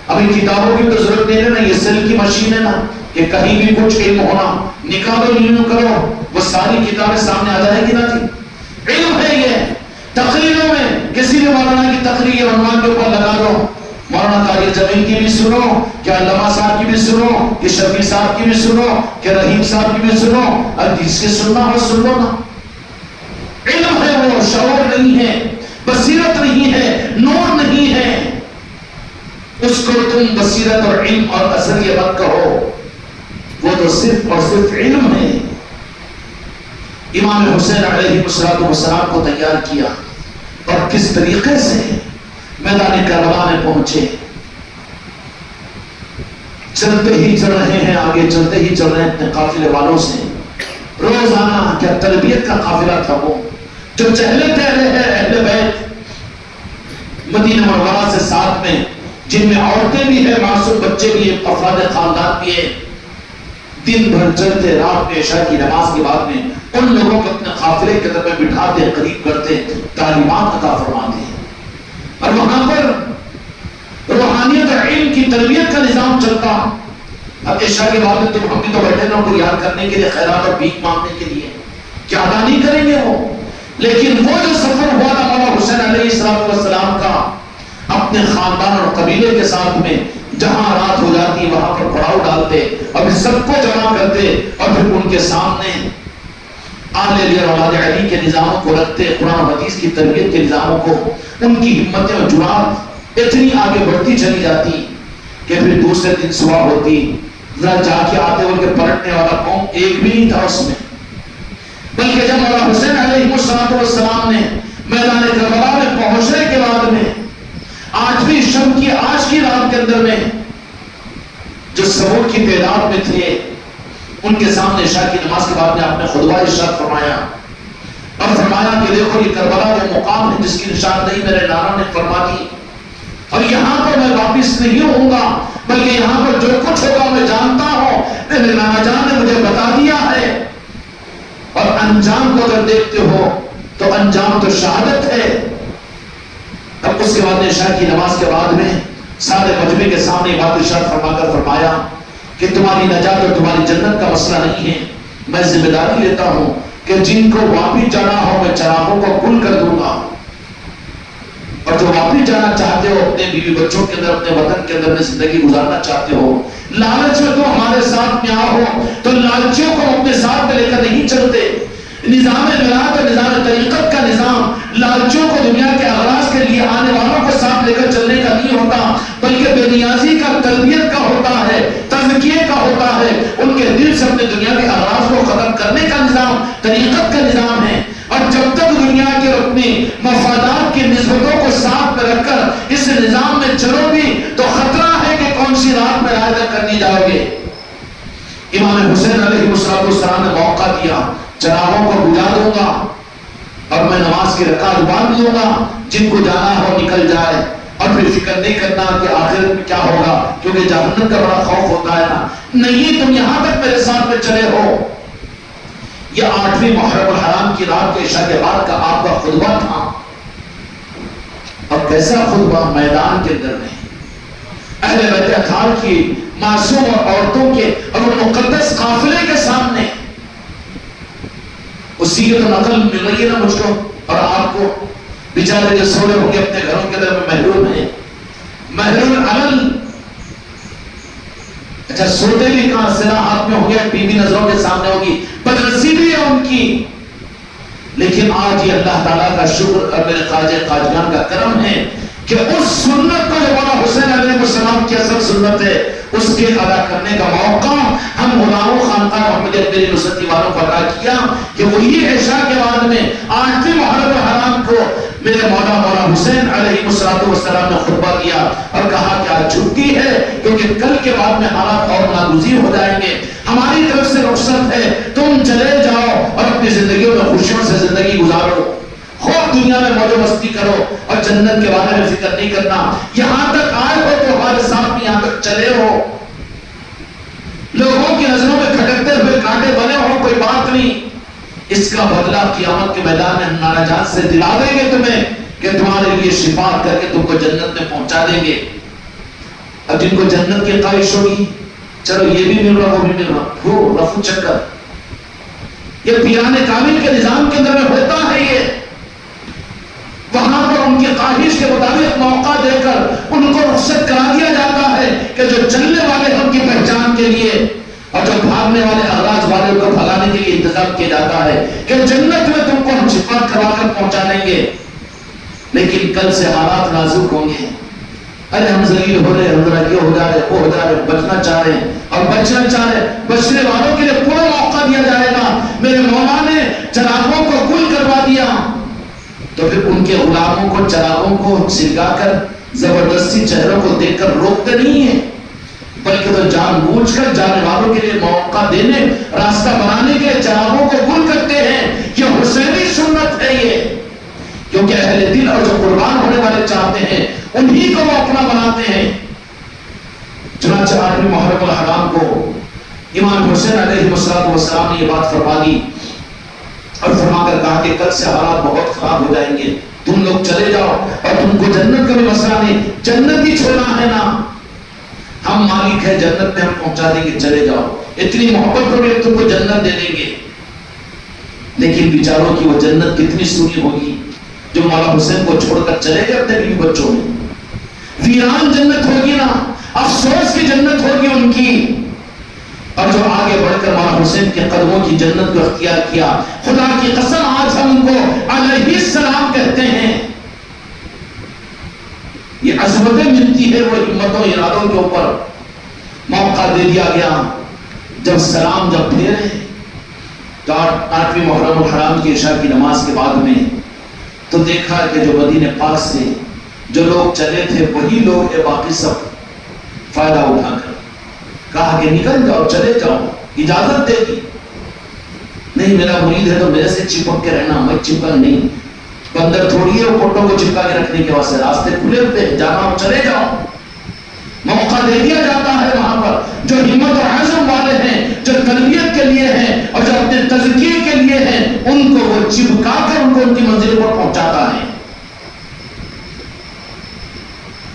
ابھی کتابوں کی تو ضرورت نہیں ہے نا، یہ سیل کی مشین ہے نا کہ کہیں بھی کچھ علم ہونا نکالو علم کرو وہ ساری کتابیں سامنے آ جائے گی نا جی۔ علم ہے یہ، تقریروں میں کسی بھی مولانا کی تقریر عنوان کے اوپر لگا دو، مولانا طاہر جمیل کی بھی سنو، کہ علامہ صاحب کی بھی سنو، کہ شفیع صاحب کی بھی سنو، کہ رحیم صاحب کی بھی سنو، اور جس کی سننا ہو سن لو نا۔ علم ہے وہ، شعور نہیں ہے، بصیرت نہیں ہے، نور نہیں ہے۔ اس کو تم بصیرت اور علم اور اثر یہ مت کہو، وہ تو صرف اور صرف علم ہے۔ امام حسین علیہ السلام کو تیار کیا اور کس طریقے سے میدان کربلا میں پہنچے۔ چلتے ہی چل رہے ہیں، آگے چلتے ہی چل رہے ہیں اپنے قافلے والوں سے۔ روزانہ کیا تربیت کا قافلہ تھا وہ، جو چہلے پہلے ہیں اہل بیت مدینہ منورہ سے ساتھ میں، جن میں عورتیں بھی ہیں، معصوم بچے بھی ہیں، افراد خاندان بھی ہیں۔ دن بھر چلتے، رات میں عشاء کی نماز کے بعد میں ان لوگوں کو اپنے قافلے کے اندر میں بٹھاتے، قریب کرتے، تعلیمات عطا فرماتے ہیں، اور وہاں پر روحانیت اور علم کی تربیت کا نظام چلتا۔ اب عشاء کے بعد میں ہم بھی تو بیٹھے نا کو یاد کرنے کے لیے، خیرات اور بھیک مانگنے کے لیے، کیا ادا نہیں کریں گے وہ؟ لیکن وہ جو سفر ہوا تھا مولا حسین علیہ السلام کا اپنے خاندان اور قبیلے کے ساتھ میں، جہاں رات ہو جاتی وہاں پر پڑاؤ ڈالتے اور پھر سب کو جمع کرتے اور پھر ان کے سامنے آل علی اور اولاد علی کے نظاموں کو رکھتے، قرآن و حدیث کی تربیت کے نظاموں کو۔ ان کی ہمتیں اور جرات اتنی آگے بڑھتی چلی جاتی کہ پھر دوسرے دن صبح ہوتی، ذرا جا کے آتے ان کے پلٹنے والا قوم ایک بھی نہیں تھا اس میں، بلکہ جب مولا حسین علیہ السلام نے میدان کربلا میں پہنچنے کے بعد میں آٹھویں شب کی آج کی رات کے اندر میں جو سبوں کی تعداد میں تھے، ان کے سامنے عشاء کی نماز کے بعد میں آپ نے خطبہ ارشاد فرمایا اور فرمایا کہ دیکھو یہ کربلا وہ مقام ہے جس کی نشاندہی میرے نانا نے فرما دی، اور یہاں پر میں واپس نہیں ہوں گا، بلکہ یہاں پر جو کچھ ہوگا میں جانتا ہوں، میرے نانا جان نے مجھے بتا دیا ہے، اور انجام کو اگر دیکھتے ہو تو انجام تو شہادت ہے۔ اب اس کے بعد عشاء کی نماز کے بعد میں سارے مجمع کے سامنے بات ارشاد فرما کر فرمایا کہ تمہاری نجات اور تمہاری جنت کا مسئلہ نہیں ہے، میں ذمہ داری لیتا ہوں کہ جن کو واپس جانا ہو میں چراغوں کو گل کر دوں گا، اور جو واپس جانا چاہتے ہو اپنے بیوی بچوں کے اندر، اپنے وطن کے اندر میں زندگی گزارنا چاہتے ہو، لالچ میں تو ہمارے ساتھ میں آؤ، تو لالچیوں کو اپنے ساتھ میں لے کر نہیں چلتے۔ نظام ملاد اور نظام طریقت کا نظام لالچیوں کو دنیا کے اغراض کے لیے آنے والوں کو ساتھ لے لے کر چلنے کا نہیں ہوتا، بلکہ بے نیازی کا، تربیت کا ہوتا ہے، تزکیے کا ہوتا ہے۔ ان کے دل سے اپنے دنیاوی اغراض کو ختم کرنے کا نظام، طریقت کا نظام ہے۔ اور جب تک دنیا کے اپنے مفادات کی نسبتوں کو ساتھ میں رکھ کر اس نظام میں چلو بھی تو خطرہ ہے کہ کون سی رات میں رائے کرنی جاؤ گے۔ امام حسین علیہ السلام نے موقع دیا، چراغوں کو بجھا دوں گا اور میں نماز کی رکعت باندھ لوں گا، جن کو جانا ہو نکل جائے، اور پھر فکر نہیں کرنا کہ آخرت میں کیا ہوگا، کیونکہ جہنم کا بڑا خوف ہوتا ہے نا۔ نہیں، تم یہاں تک میرے ساتھ میں چلے ہو۔ یہ 8ویں محرم الحرام کی رات کے عشاء کے بعد کا آپ کا خطبہ تھا، اور کیسا خطبہ میدان کے اندر میں اہل بیت اطہار کی معصوم اور عورتوں کے اور وہ مقدس قافلے کے سامنے۔ اسی کی تو نقل مل رہی ہے نا مجھ کو اور آپ کو، بیچارے جو سوئے ہوں گے اپنے گھروں کے اندر میں محروم ہیں، محروم علل۔ اچھا سوتے بھی کہاں، سلا ہاتھ میں ہو گیا، بیوی نظروں کے سامنے ہوگی، بدنصیبی ہے ان کی۔ لیکن آج یہ اللہ تعالیٰ کا شکر اور میرے خواجہ خواجگان کا کرم ہے کہ اس سنت کو جو مولا حسین علیہ السلام کی اصل سنت ہے، اس کے ادا کرنے کا موقع ہم غلاموں خانقاہ محمدیہ میری نصرتی والوں کو ادا کیا کہ وہی عشاء کے بعد میں 8ویں محرم الحرام کو میرے مولا حسین علیہ السلام نے خطبہ دیا اور کہا کہ آج چھٹی ہے، کیونکہ کل کے بعد میں حالات اور ناگزیر ہو جائیں گے، ہماری طرف سے رخصت ہے، تم چلے جاؤ اور اپنی زندگیوں میں خوشیوں سے زندگی گزارو، خوب دنیا میں موج و مستی کرو اور جنت کے بارے میں فکر نہیں کرنا۔ یہاں تک آئے ہو تو ہمارے ساتھ میں یہاں تک چلے ہو، لوگوں کی نظروں میں کھٹکتے ہوئے کانٹے بنے ہو، کوئی بات نہیں، اس کا بدلہ قیامت کے میدان میں نانا جان سے دلا دیں گے تمہیں کہ تمہارے لیے شفاعت کر کے تم کو جنت میں پہنچا دیں گے۔ اب جن کو جنت کی خواہش ہوگی، چلو یہ بھی مل رہا وہ بھی مل رہا، ہو رفو چکر، یہ پیران کامل کے نظام کے اندر میں ہوتا ہے۔ یہ وہاں پر ان کی خواہش کے مطابق موقع دے کر ان کو رخصت کرا دیا جاتا ہے کہ جو چلنے والے ہیں ان کی پہچان کے لیے، اور جو بھاگنے والے اغراض والے کو بھگانے کے لیے انتظام کیا جاتا ہے کہ جنت میں تم کو ہم شفاعت کروا کر پہنچا دیں گے۔ لیکن کل سے حالات نازک ہوں گے، ارے ہم ذلیل ہو رہے ہیں، ہم ذرا یہ ہو جا رہے، وہ ہو جا رہے، بچنا چاہ رہے ہیں، اور بچنا چاہ رہے، بچنے والوں کے لیے پورا موقع دیا جائے گا۔ میرے مولا نے چراغوں کو گل کروا دیا، تو پھر ان کے غلاموں کو چراغوں کو سلگا کر زبردستی چہروں کو دیکھ کر روکتے نہیں ہیں، بلکہ تو جان بوجھ کر جانے والوں کے لیے موقع دینے، راستہ بنانے کے لیے چراغوں کو گل کرتے ہیں۔ یہ حسینی سنت ہے یہ، کیونکہ اہل دل اور جو قربان ہونے والے چاہتے ہیں انہی کو وہ اپنا بناتے ہیں۔ چنانچہ 8ویں محرم الحرام کو امام حسین علیہ السلام نے یہ بات فرما دی اور فرما کر کہا کہ کل سے حالات بہت خراب ہو جائیں گے، تم لوگ چلے جاؤ، اور تم کو جنت کا بھی مسئلہ نہیں، جنت ہی چھوڑنا ہے نا، ہم مالک ہیں، جنت میں ہم پہنچا دیں گے، چلے جاؤ، اتنی محبت کرو گے تم کو جنت دے دیں گے۔ لیکن بیچاروں کی وہ جنت کتنی سونی ہوگی جو مولا حسین کو چھوڑ کر چلے گئے اپنے بیوی بچوں میں، ویران جنت ہوگی نا، افسوس کی جنت ہوگی ان کی۔ اور جو آگے بڑھ کر مولا حسین کے قدموں کی جنت کو اختیار کیا، خدا کی قسم آج ہم ان کو علیہ السلام کہتے ہیں۔ یہ عظمتیں ملتی ہے وہ ہمتوں ارادوں کے اوپر۔ موقع دے دیا گیا، جب سلام جب پھیرے تو 8ویں محرم الحرام کی عشاء کی نماز کے بعد میں تو دیکھا کہ جو مدینہ پاک سے جو لوگ چلے تھے وہی لوگ باقی سب فائدہ اٹھا کر کہا کہ نکل جاؤ، چلے جاؤ، اجازت دے دی۔ نہیں میرا مرید ہے تو میرے سے چپک کے رہنا، میں چپک نہیں، بندر تھوڑی ہے وہ فوٹو کو چپکا کے رکھنے کے واسطے، راستے کھلے ہوتے ہیں، جانا ہو چلے جاؤ۔ موقع دے دیا جاتا ہے وہاں پر جو ہمت اور عزم والے ہیں، جو تربیت کے لیے ہیں اور جو اپنے تزکیے کے لیے ہیں، ان کو وہ چپکا کر ان کو ان کی منزل پر پہنچاتا ہے۔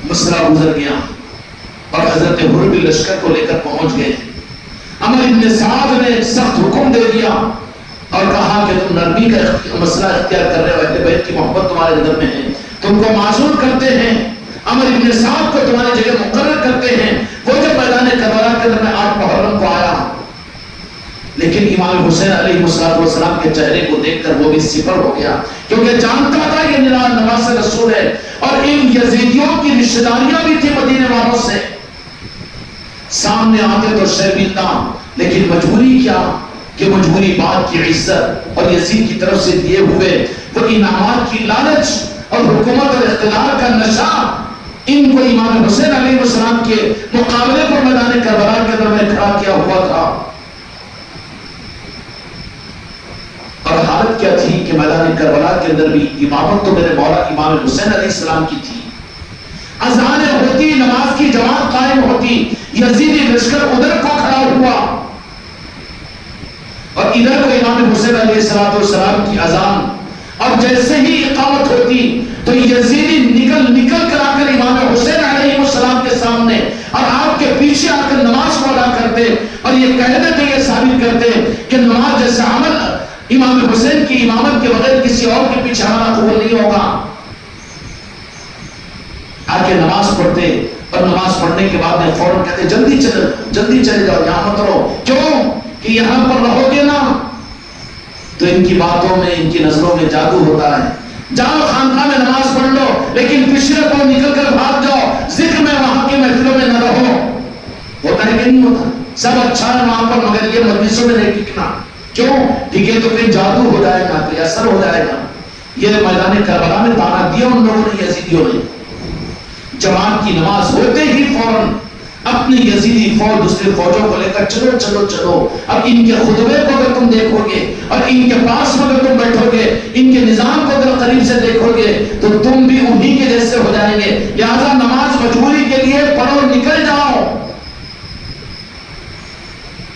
مسئلہ گزر گیا اور حضرت حر بن لشکر کو لے کر پہنچ گئے۔ عمر ابن سعد نے ایک سخت حکم دے دیا اور کہا کہ تم نرمی کا مسئلہ اختیار کر رہے ہو، اہل بیت کی محبت تمہارے اندر میں ہے، تم کو معذور کرتے ہیں، عمر ابن سعد کو تمہاری جگہ مقرر کرتے ہیں۔ وہ جب میدان کربلا کے اندر میں 8 محرم کو آیا لیکن امام حسین علیہ السلام کے چہرے کو دیکھ کر وہ بھی صفر ہو گیا، کیونکہ جانتا تھا یہ نواز رسول ہے، اور ان یزیدیوں کی رشتہ داریاں بھی تھی مدینے والوں سے۔ سامنے آتے تو شرمندہ، لیکن مجبوری کیا کہ مجبوری بات کی عزت اور یزید کی طرف سے دیے ہوئے وہ انعامات کی لالچ اور حکومت اور اقتدار کا نشہ ان کو امام حسین علیہ السلام کے مقابلے پر میدان کربلا کے اندر میں کھڑا کیا ہوا تھا۔ اور حالت کیا تھی کہ میدان کربلا کے اندر بھی امامت تو میرے مولا امام حسین علیہ السلام کی تھی، اذانیں ہوتی، نماز کی جماعت قائم ہوتی، یزیدی لشکر ادھر کو کھڑا ہوا اور ادھر کو امام حسین علیہ السلام کی اذان، اور جیسے ہی اقامت ہوتی تو یزیدی نکل کر آ کر امام حسین علیہ السلام کے سامنے اور آپ کے پیچھے آ کر نماز کو ادا کرتے اور یہ کہہ دیتے، یہ ثابت کرتے کہ نماز جیسا عمل امام حسین کی امامت کے بغیر کسی اور کے پیچھے ہمارا قبول نہیں ہوگا۔ آ کے نماز پڑھتے اور نماز پڑھنے کے بعد میں فوراً کہتے جلدی چلے جاؤ، یہاں مت رہو، کیوں کہ یہاں پر رہو گے نا تو ان کی باتوں میں، ان کی نظروں میں جادو ہوتا ہے، جاؤ خانقاہ میں نماز پڑھ لو لیکن پچھلے کو نکل کر بھاگ جاؤ، ذکر میں وہاں کی محفلوں میں نہ رہو۔ ہوتا ہے کہ نہیں ہوتا؟ سب اچھا ہے وہاں پر مگر یہ مجلسوں میں نہیں ٹکنا، کیوں؟ ٹھیک تو پھر جادو ہو جائے گا، کوئی اثر ہو جائے گا۔ یہ میدان کربلا میں تانا دیا ان لوگوں نے، یزیدیوں نے۔ جماعت کی نماز ہوتے ہی فوراً اپنی یزیدی فوج دوسرے فوجوں کو لے کر چلو۔ اب ان کے خطبے کو اگر تم دیکھو گے اور ان کے پاس میں اگر تم بیٹھو گے، ان کے نظام کو اگر قریب سے دیکھو گے تو تم بھی انہی کے جیسے ہو جائیں گے، لہذا نماز مجبوری کے لیے پڑھو، نکل جاؤ۔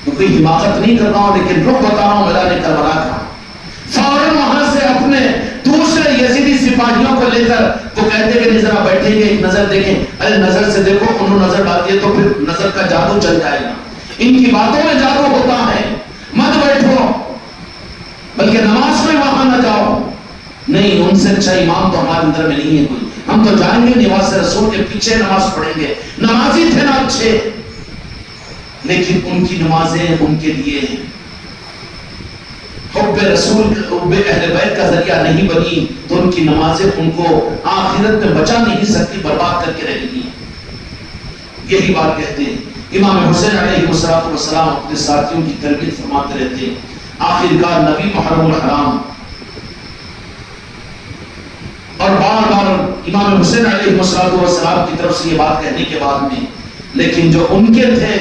تو کوئی حماقت نہیں کر رہا ہوں لیکن رخ بتا رہا ہوں میدان کربلا کا۔ فوراً وہاں سے اپنے دوسرے یزیدی سپاہیوں کو لے کر وہ کہتے کہ ذرا بیٹھیں گے، ایک نظر دیکھیں۔ ارے نظر سے دیکھو، انہوں نظر ڈالتی ہے تو پھر نظر کا جادو چل جائے گا، ان کی باتوں میں جادو ہوتا ہے، مت بیٹھو، بلکہ نماز میں وہاں نہ جاؤ۔ نہیں، ان سے اچھا امام تو ہمارے اندر میں نہیں ہے کوئی، ہم تو جائیں گے نواز رسول کے پیچھے نماز پڑھیں گے۔ نمازی تھے نا اچھے، لیکن ان کی نمازیں ان کے لیے حب رسول، حب اہل بیت کا ذریعہ نہیں بنی تو ان کی نمازیں ان کو آخرت میں بچا نہیں سکتی، برباد کر کے رہ گئی۔ یہی بات کہتے ہیں امام حسین علیہ السلام اپنے ساتھیوں کی تربیت فرماتے رہتے ہیں۔ آخرکار نبی محرم الحرام اور بار بار امام حسین علیہ السلام کی طرف سے یہ بات کہنے کے بعد میں، لیکن جو ان کے تھے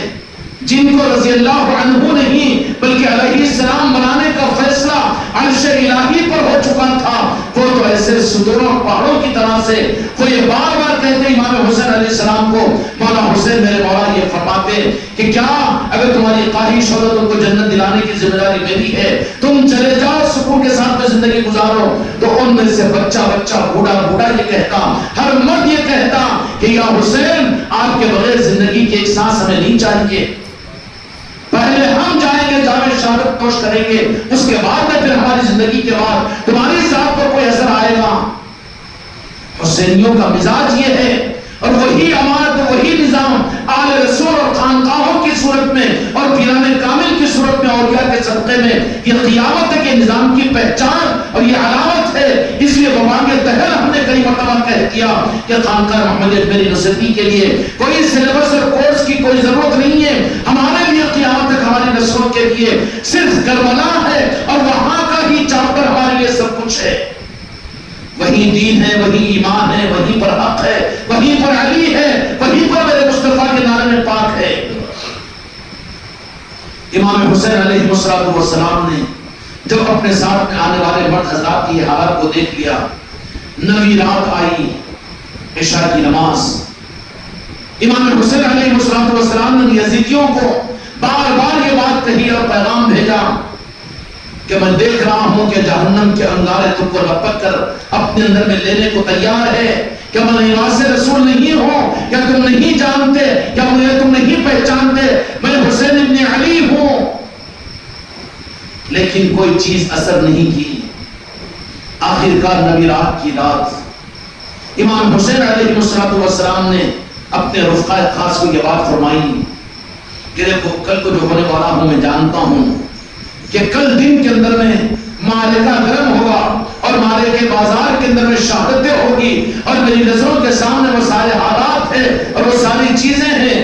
جن کو رضی اللہ عنہ نہیں بلکہ علیہ السلام بنانے کا فیصلہ عرش الہی پر ہو چکا تھا، وہ تو ایسے ستوروں پہاڑوں کی طرح سے وہ یہ بار بار کہتے امام حسین علیہ السلام کو، مولا حسین میرے مولا یہ فرماتے کہ کیا اگر تمہاری خواہش ہو تو تم کو جنت دلانے کی ذمہ داری میری ہے، تم چلے جاؤ سکون کے ساتھ میں زندگی گزارو۔ تو ان میں سے بچہ بوڑھا یہ کہتا، ہر مرد یہ کہتا کہ یا حسین آپ کے بغیر زندگی کی ایک سانس ہمیں نہیں چاہیے، پہلے ہم جائیں گے، جامع شہادت نوش کریں گے، اس کے بعد میں پھر ہماری زندگی کے بعد تمہاری ذات پر کوئی اثر آئے گا۔ حسینیوں کا مزاج یہ ہے، اور وہی امانت، وہی نظام آل رسول اور خانقاہوں کی صورت میں اور پیران کامل کی صورت میں، اولیاء کے صدقے میں یہ قیامت ہے کہ نظام کی پہچان اور یہ علامت ہے۔ اس لیے بمانگے دہر ہم نے کئی مرتبہ کہہ دیا کہ خانقاہ محمد اجمیری نصرتی کے لیے کوئی سلیبس اور کورس کی کوئی ضرورت نہیں ہے، ہمارے لیے قیامت تک ہماری نسلوں کے لیے صرف کربلا ہے اور وہاں کا ہی چاپٹر ہمارے لیے سب کچھ ہے۔ وہی دین ہے، وہی ایمان ہے، وہیں پر حق ہے، وہیں پر علی ہے، وہیں پر میرے مصطفیٰ کے نعرے میں پاک ہے۔ امام حسین علیہ السلام نے جب اپنے ساتھ میں آنے والے مرد حضرات کی حالت کو دیکھ لیا، نویں رات آئی، عشاء کی نماز، امام حسین علیہ السلام نے یزیدیوں کو بار بار یہ بات کہی اور پیغام بھیجا کہ میں دیکھ رہا ہوں کہ جہنم کے انگارے تم کو لپک کر اپنے اندر میں لینے کو تیار ہے، کہ میں نواز رسول نہیں ہوں، کیا تم نہیں جانتے، کیا مجھے تم نہیں پہچانتے، میں حسین ابن علی ہوں۔ لیکن کوئی چیز اثر نہیں کی۔ آخرکار نبی رات کی رات امام حسین علیہ السلام نے اپنے رفقائے خاص کو یہ بات فرمائی کہ دیکھو کل کو جو ہونے والا ہوں میں جانتا ہوں، کہ کل دن کے اندر میں معرکہ گرم ہوگا اور معرکے کے بازار کے اندر میں شہادتیں ہوگی اور میری نظروں کے سامنے وہ سارے حالات ہیں اور وہ ساری چیزیں ہیں.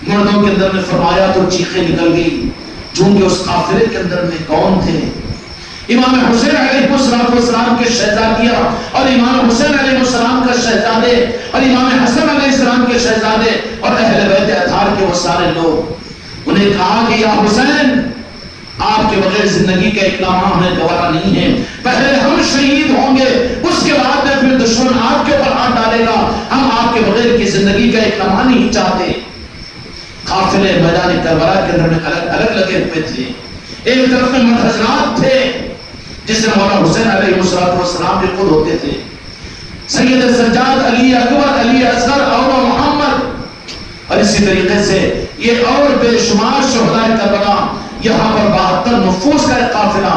مردوں کے اندر میں فرمایا تو چیخیں نکل گئی، چونکہ اس قافلے کے اندر میں کون تھے؟ امام حسین علیہ السلام کے شہزادیاں اور امام حسین علیہ السلام کا شہزادے اور امام حسن علیہ السلام کے شہزادے اور اہل بیت اطہار کے وہ سارے لوگ. انہیں کہا کہ یا حسین، آپ کے بغیر زندگی کا ایک لمحہ ہمیں گوارا نہیں ہے، پہلے ہم شہید ہوں گے، اس کے بعد میں پھر دشمن آپ کے اوپر ہاتھ ڈالے گا، ہم آپ کے بغیر کی زندگی کا ایک لمحہ نہیں چاہتے. قافلے میدان کربلا کے اندر میں الگ الگ لگے ہوئے تھے. ایک طرف میں مرد حضرات تھے جس سے مولانا حسین علیہ السلام بھی خود ہوتے تھے، سید سجاد، علی اکبر، علی اصغر، اور محمد، اور اسی طریقے سے یہ اور بے شمار شہداء کربلا. یہاں پر 72 نفوس کا ایک قافلہ،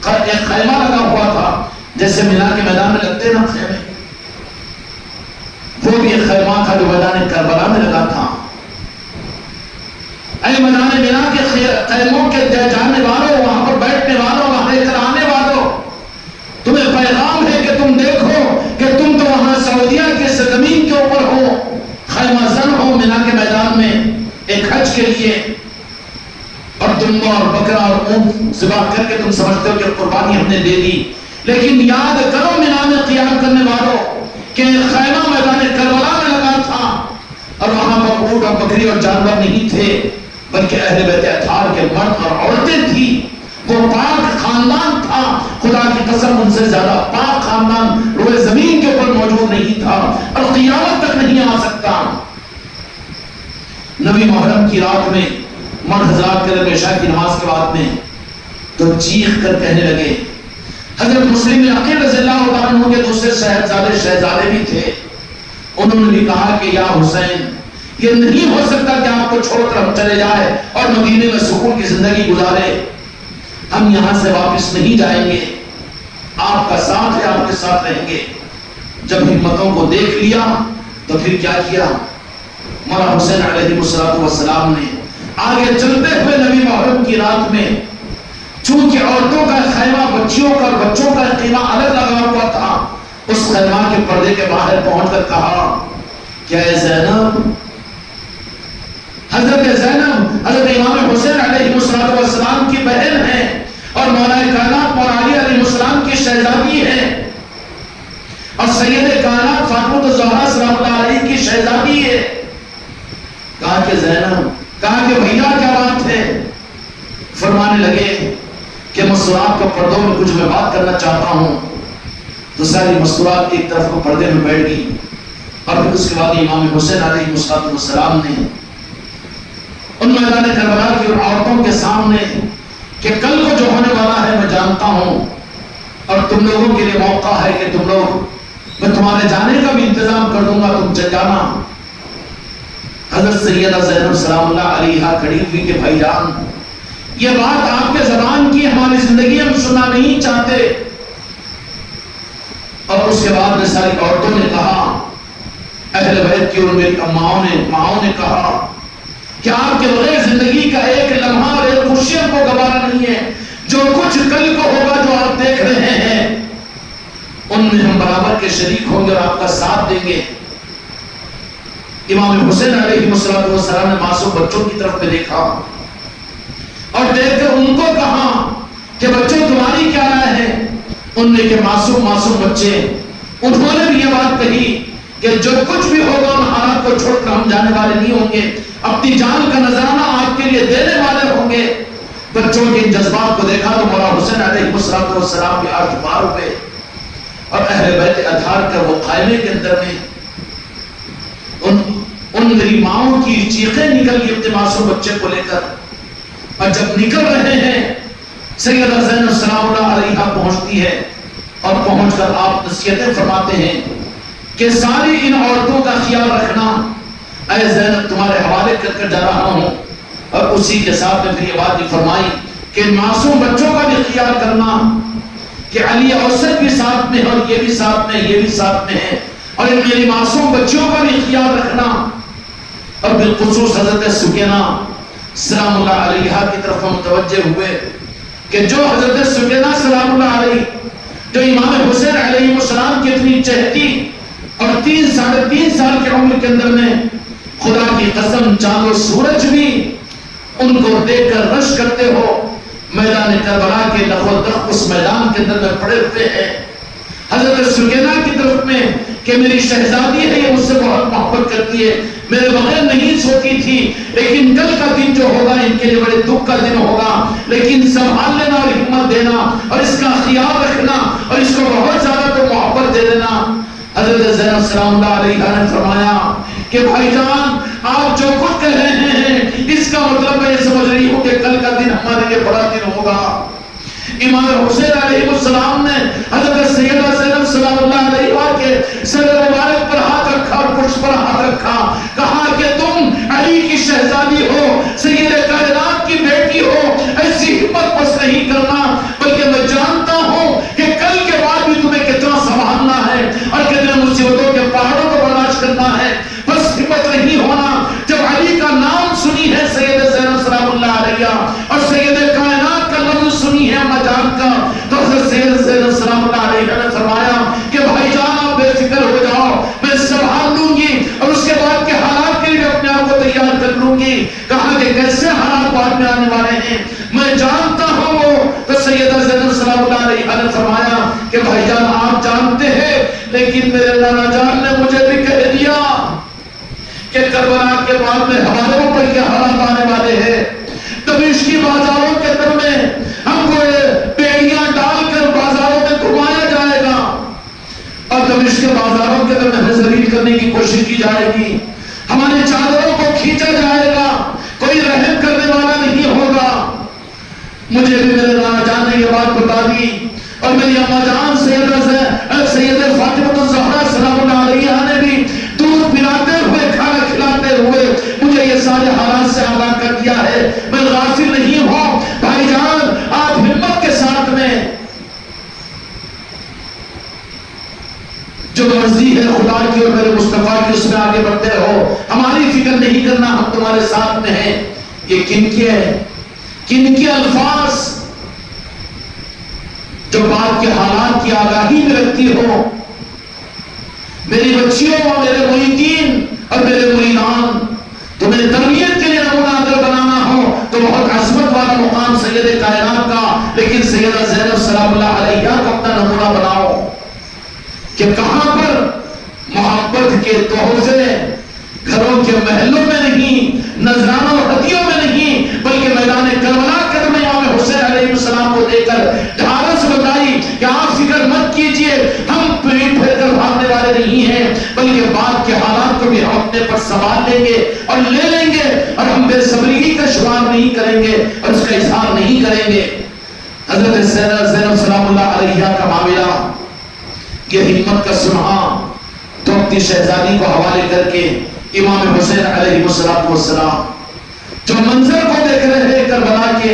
ایک خیمہ لگا ہوا تھا جیسے مینا کے میدان میں لگتے نا خیمے، وہ بھی ایک خیمہ تھا جو میدان کربلا میں لگا تھا. اے میدان مینا کے خیموں کے جانے والوں، وہاں پر بیٹھنے والوں، وہاں لے کر آنے والوں، تمہیں پیغام ہے کہ تم دیکھو کہ تم تو وہاں سعودیہ کے زمین کے اوپر ہو، خیمہ زن ہو مینا کے میدان میں ایک حج کے لیے، اور دمبا اور بکرا اور اونٹ ذبح کر کے تم سمجھتے ہو کہ قربانی ہم نے دے دی. لیکن یاد کرو مینا میں قیام کرنے والوں کہ خیمہ میدان کربلا میں لگا تھا اور وہاں پر اونٹ اور بکری اور جانور نہیں تھے، بلکہ اہل بیت اطہار کے مرد اور عورتیں تھی. وہ پاک خاندان تھا، خدا کی قسم ان سے زیادہ پاک خاندان روئے زمین کے اوپر موجود نہیں تھا اور قیامت تک نہیں آ سکتا. نبی محرم کی رات میں مرد حضرات کے عشاء کی نماز کے بعد میں تو چیخ کر کہنے لگے. حضرت مسلم عقیل رضی اللہ عنہ کے دوسرے شہزادے بھی تھے، انہوں نے بھی کہا کہ یا حسین، یہ نہیں ہو سکتا کہ آپ کو چھوڑ کر ہم چلے جائیں اور مدینے میں سکون کی زندگی گزارے. ہم یہاں سے واپس نہیں جائیں گے، آپ کا ساتھ ہے، آپ کے ساتھ رہیں گے. جب ہمتوں کو دیکھ لیا تو پھر کیا کیا؟ مولانا حسین علیہ السلام نے آگے چلتے ہوئے نبی محرم کی رات میں، چونکہ عورتوں کا خیمہ بچیوں کا اور بچوں کا خیمہ الگ لگا ہوا تھا، اس خیمہ کے پردے کے باہر پہنچ کر کہا کہ اے زینب، حضرت زینب حضرت امام حسین علیہ السلام کی بہن ہے اور مولا کائنات مولا علی علیہ السلام کی شہزادی ہے اور سید کائنات فاطمہ الزہرا سلام اللہ علیہ کی شہزادی ہے. کہا کہ زینب، کہا کہ بھیا کیا بات ہے؟ فرمانے لگے کہ مستورات کے پردوں میں کچھ میں بات کرنا چاہتا ہوں. تو ساری مستورات ایک طرف کو پردے میں بیٹھ گئی اور پھر اس کے بعد امام حسین علیہ السلام نے ان میدان کربلا کی ان عورتوں کے سامنے کہ کل کو جو ہونے والا ہے میں جانتا ہوں اور تم لوگوں کے لیے موقع ہے کہ تم لوگ، میں تمہارے جانے کا بھی انتظام کر دوں گا، تم چل جانا. حضرت سیدہ زینب سلام اللہ علیہا کھڑی ہوئی کہ بھائی جان، یہ بات آپ کے زبان کی ہماری زندگی ہم سننا نہیں چاہتے. اور اس کے بعد میں ساری عورتوں نے کہا، اہل بیت کی اور میری ماؤں نے کہا کہ آپ کے بغیر زندگی کا ایک لمحہ اور ایک خوشی کو گوارا نہیں ہے. جو کچھ کل کو ہوگا جو آپ دیکھ رہے ہیں ان میں ہم برابر کے شریک ہوں گے اور آپ کا ساتھ دیں گے. امام حسین علیہ السلام نے معصوم بچوں کی طرف میں دیکھا اور دیکھ کر ان کو کہا کہ بچوں تمہاری کیا رائے ہے؟ ان نے کہ معصوم بچے، انہوں نے بھی یہ بات کہی کہ جو کچھ بھی ہوگا ان حالات کو چھوڑ کر ہم جانے والے نہیں ہوں گے، اپنی جان کا نذرانہ آپ کے لیے دینے والے ہوں گے. بچوں کے ان جذبات کو دیکھا تو مولا حسین علیہ السلام کے آنکھ بار ہوئے اور اہل بیت اطہار کر وہ خیمے کے اندر میں ان میری ماؤں کی چیخیں نکل گئی اپنے معصوم بچے کو لے کر. اور جب نکل رہے ہیں سیدہ زینب سلام اللہ علیہا پہنچتی ہے اور پہنچ کر آپ نصیحتیں فرماتے ہیں کہ ساری ان عورتوں کا خیال رکھنا، اے زینب تمہارے حوالے کر کر جا رہا ہوں. اور اسی کے ساتھ میں پھر یہ بات بھی فرمائی کہ معصوم بچوں کا بھی خیال کرنا کہ علی اوسط بھی ساتھ میں ہے اور یہ بھی ساتھ میں، یہ بھی ساتھ میں ہے، اور ان میری معصوم بچوں کا بھی خیال رکھنا. اور بالخصوص حضرت سکینہ سلام اللہ علیہ کی طرف متوجہ ہوئے کہ جو حضرت سکینہ سلام اللہ علیہ جو امام حسین علیہ السلام کی اتنی چہتی اور 3.5 سال کی عمر کے اندر میں خدا کی قسم چاند و سورج بھی ان کو دیکھ کر رش کرتے ہو، میدان کربلا کے لخو دخ اس میدان کے اندر میں پڑے ہوئے ہیں، حضرت سکینہ کی طرف میں کہ میری شہزادی ہے، یہ مجھ سے بہت محبت کرتی ہے، میرے بغیر نہیں سوتی تھی، لیکن کل کا دن جو ہوگا ان کے لیے بڑے دکھ کا دن ہوگا، لیکن سنبھال لینا اور ہمت دینا اور اس کا خیال رکھنا اور اس کو بہت زیادہ تو محبت دے دینا۔ حضرت زینب سلام اللہ علیہ نے فرمایا کہ بھائی جان آپ جو کچھ کہہ رہے ہیں اس کا مطلب میں یہ سمجھ رہی ہوں کہ کل کا دن ہمارے لیے بڑا دن ہوگا۔ امام حسین علیہ السلام نے حضرت سیدہ زینب سلام اللہ علیہ کے سر مبارک پر ہاتھ رکھا اور پشت پر ہاتھ رکھا، کہا کہ تم علی کی شہزادی ہو، سید کائنات کی بیٹی ہو، ایسی ہمت بس نہیں کرنا، بلکہ میں جانتا ہوں کہ کل کے بعد بھی تمہیں کتنا سنبھالنا ہے اور کتنے مصیبتوں کے پہاڑوں کو برداشت کرنا ہے، بس ہمت نہیں ہونا۔ جب علی کا نام سنی ہے سید زینب سلام اللہ علیہ اور سید کائنات کا لفظ سنی ہے اما جان کا، تو حضرت سید زینب سلام اللہ علیہ نے فرمایا کہ بھائی جان آپ بے فکر ہو جاؤ، میں سنبھال لوں گی اور اس کے بعد کے حالات کے لیے اپنے آپ کو تیار کر لوں گی۔ کہا کہ کیسے حالات بعد میں آنے والے ہیں میں جانتا ہوں وہ، تو سیدہ زینب سلام اللہ علیہ نے فرمایا کہ بھائی جان آپ جانتے ہیں، لیکن میرے نانا جان نے مجھے بھی کہہ دیا کہ کربلا کے بعد میں ہمارے اوپر کیا حالات آنے والے ہیں، دمشق کی بازاروں کے اندر میں ہم کو بیڑیاں ڈال کر بازاروں میں گھمایا جائے گا اور دمشق کے بازاروں کے اندر ہمیں ذلیل کرنے کی کوشش کی جائے گی، ہمارے چادروں کو کھینچا جائے گا، کوئی رحم کرنے والا نہیں ہوگا۔ مجھے بھی میرے نانا جان نے یہ بات بتا دی اور میری اما جان سید فاطمہ الزہرا سلام اللہ علیہ نے بھی دودھ پلاتے ہوئے کھانا کھلاتے ہوئے مجھے یہ سارے حالات سے آگاہ کر دیا ہے، میں غافل نہیں ہوں۔ بھائی جان آپ ہمت کے ساتھ میں جو مرضی ہے خدا کی اور میرے مصطفیٰ کی اس میں آگے بڑھتے رہو، ہماری فکر نہیں کرنا، ہم تمہارے ساتھ میں ہیں۔ یہ کن کے ہے، کن کے الفاظ جو بعد کے حالات کی آگاہی میں رکھتی ہو۔ میری بچیوں اور میرے مریدین اور میرے مریدان، تمہیں تربیت کے لیے نمونہ اگر بنانا ہو تو بہت عظمت والا مقام سید کائنات کا، لیکن سیدہ زینب سلام اللہ علیہ کو اپنا نمونہ بناؤ کہ کہاں پر محبت کے تحفے گھروں کے محلوں میں نہیں، نذرانوں اور ہدیوں میں نہیں، بلکہ میدان کربلا کے اندر امام حسین علیہ السلام کو دے کر ڈھارس بتائی کہ آپ فکر مت کیجئے، ہم پیٹ پھیر کر بھاگنے والے نہیں ہیں، بلکہ بعد کے حالات کو بھی ہم اپنے پر سنبھال لیں گے اور لے لیں گے، اور ہم بے صبری کا شمار نہیں کریں گے اور اس کا اظہار نہیں کریں گے۔ حضرت زینب سلام اللہ علیہ کا معاملہ، یہ ہمت کا سنہا تو اپنی شہزادی کو حوالے کر کے امام حسین علیہ السلام جو منظر کو دیکھ رہے ہیں کربلا کے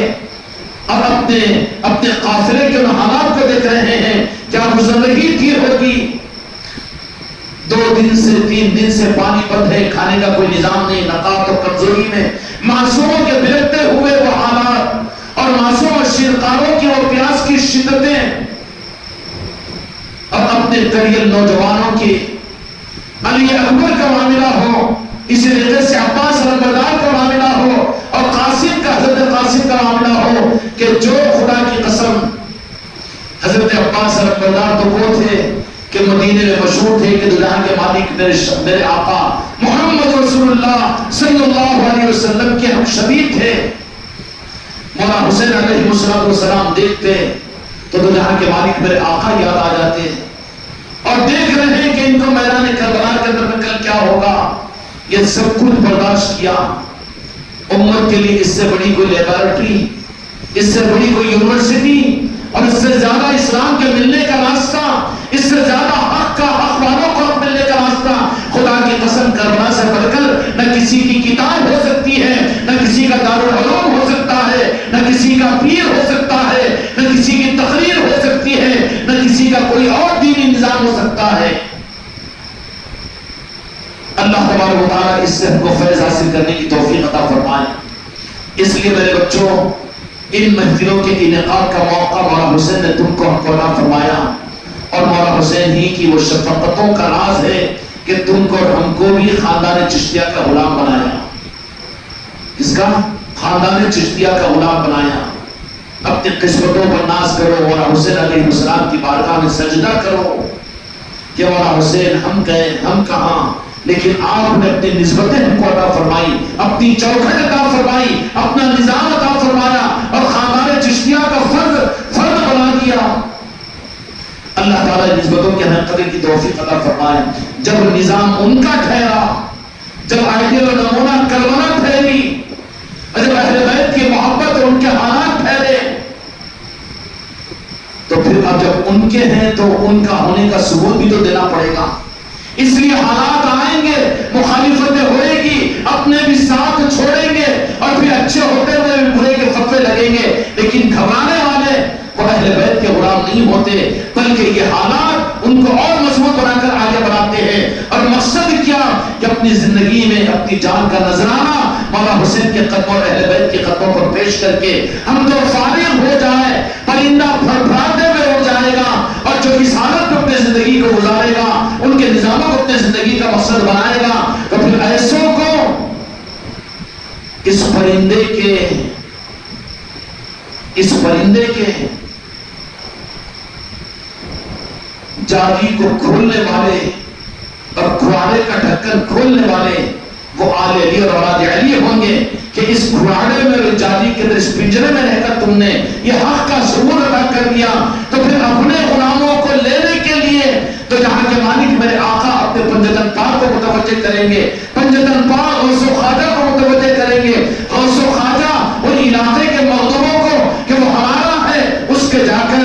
اور اپنے قافلے کے حالات کو دیکھ رہے ہیں، کیا گزر رہی تھی ہوگی، 2 دن سے 3 دن سے پانی بند ہے، کھانے کا کوئی نظام نہیں، نقاہت اور کمزوری میں معصوموں کے بلکتے ہوئے وہ حالات اور معصوم اور شیرکاروں کی اور پیاس کی شدتیں اور اپنے قریب نوجوانوں کی علی اکبر کا معاملہ ہو، اسی طریقے سے عباس علمبردار کا معاملہ ہو اور قاسم کا حضرت قاسم کا معاملہ ہو کہ جو خدا کی قسم حضرت عباس علمبردار تو وہ تھے کہ مدینے میں مشہور تھے کہ دنیا کے مالک میرے آقا محمد رسول اللہ صلی اللہ علیہ وسلم کے ہم شبیہ تھے۔ مولا حسین علیہ السلام دیکھتے تو دنیا کے مالک میرے آقا یاد آ جاتے اور دیکھ رہے ہیں کہ ان کو میدان کربلا کے اندر میں کل کیا ہوگا۔ یہ سب کچھ برداشت کیا، امت کے لیے اس سے بڑی کوئی لیبارٹری، اس سے بڑی کوئی یونیورسٹی اور اس سے زیادہ اسلام کے ملنے کا راستہ، اس سے زیادہ حق کا حق والوں کو ملنے کا راستہ خدا کی قسم کربلا سے بڑھ کر نہ کسی کی کتاب ہو سکتی ہے، نہ کسی کا دارالعلوم ہو سکتا ہے، نہ کسی کا پیر ہو سکتا ہے، نہ کسی کی تقریر ہو سکتی ہے، نہ کسی کا کوئی اور دینی نظام ہو سکتا ہے۔ اللہ تبارک و تعالیٰ اس سے ہم کو فیض حاصل کرنے کی توفیق عطا فرمائے۔ اس لیے میرے بچوں ان محفلوں کے انعقاد کا موقع مولا حسین نے تم کو عطا فرمایا، اور مولا حسین ہی کی وہ شفقتوں کا راز ہے کہ تم کو اور ہم کو بھی خاندان چشتیہ کا غلام بنایا۔ کس کا؟ خاندان چشتیہ کا غلام بنایا۔ اپنی قسمتوں پر ناز کرو، مولا حسین علیہ السلام کی بارگاہ میں سجدہ کرو کہ مولا حسین ہم گئے، ہم کہاں، لیکن آپ نے اپنی نسبتیں ہم کو عطا فرمائی، اپنی چوکھٹ عطا فرمائی، اپنا نظام عطا فرمایا اور خاندان چشتیہ کا فرد بنا دیا۔ اللہ تعالیٰ نسبتوں کے ہمیں قدر کی توفیق عطا فرمائے۔ جب نظام ان کا ٹھہرا، جب آئیڈیل و نمونہ کلمہ ٹھہری، اور جب اہل بیت کی محبت اور ان کے حالات ٹھہرے، تو پھر اب جب ان کے ہیں تو ان کا ہونے کا ثبوت بھی تو دینا پڑے گا۔ اس لیے حالات آئیں گے، مخالفتیں ہوئے گی، اپنے بھی ساتھ چھوڑیں گے، اور پھر اچھے ہوتے ہوئے بھی برے کے فتوے لگیں گے، لیکن گھبرانے والے وہ اہل بیت کے غلام نہیں ہوتے، بلکہ یہ حالات ان کو اور مضبوط بنا کر آگے بڑھاتے ہیں۔ اور مقصد کیا کہ اپنی زندگی میں اپنی جان کا نذرانہ مولا حسین کے قدموں اور اہل بیت کے قدموں پر پیش کر کے ہم تو فارغ ہو جائے، پرندہ پھڑپھڑاتے ہوئے اڑ جائے گا، اور جو اس حالت میں اپنی زندگی کو گزارے گا، ان کے نظاموں کو اپنی زندگی کا مقصد بنائے گا، تو پھر ایسوں کو اس پرندے کے جالی کو کھولنے والے اور گھراڑے کا ڈھکن کھولنے والے وہ آل علی اور اولاد علی ہوں گے کہ اس گھراڑے میں اور جالی کے اندر اس پنجرے میں رہ کر تم نے یہ حق کا ثبوت ادا کر دیا، تو پھر اپنے غلاموں کو لینے کے لیے تو جہاں کے مالک میرے آقا اپنے پنجتن پاک کو متوجہ کریں گے، پنجتن پاک غوث و خواجہ کو متوجہ کریں گے، غوث و خواجہ ان علاقے کے مغلوبوں کو کہ وہ ہمارا ہے، اس کے جا کر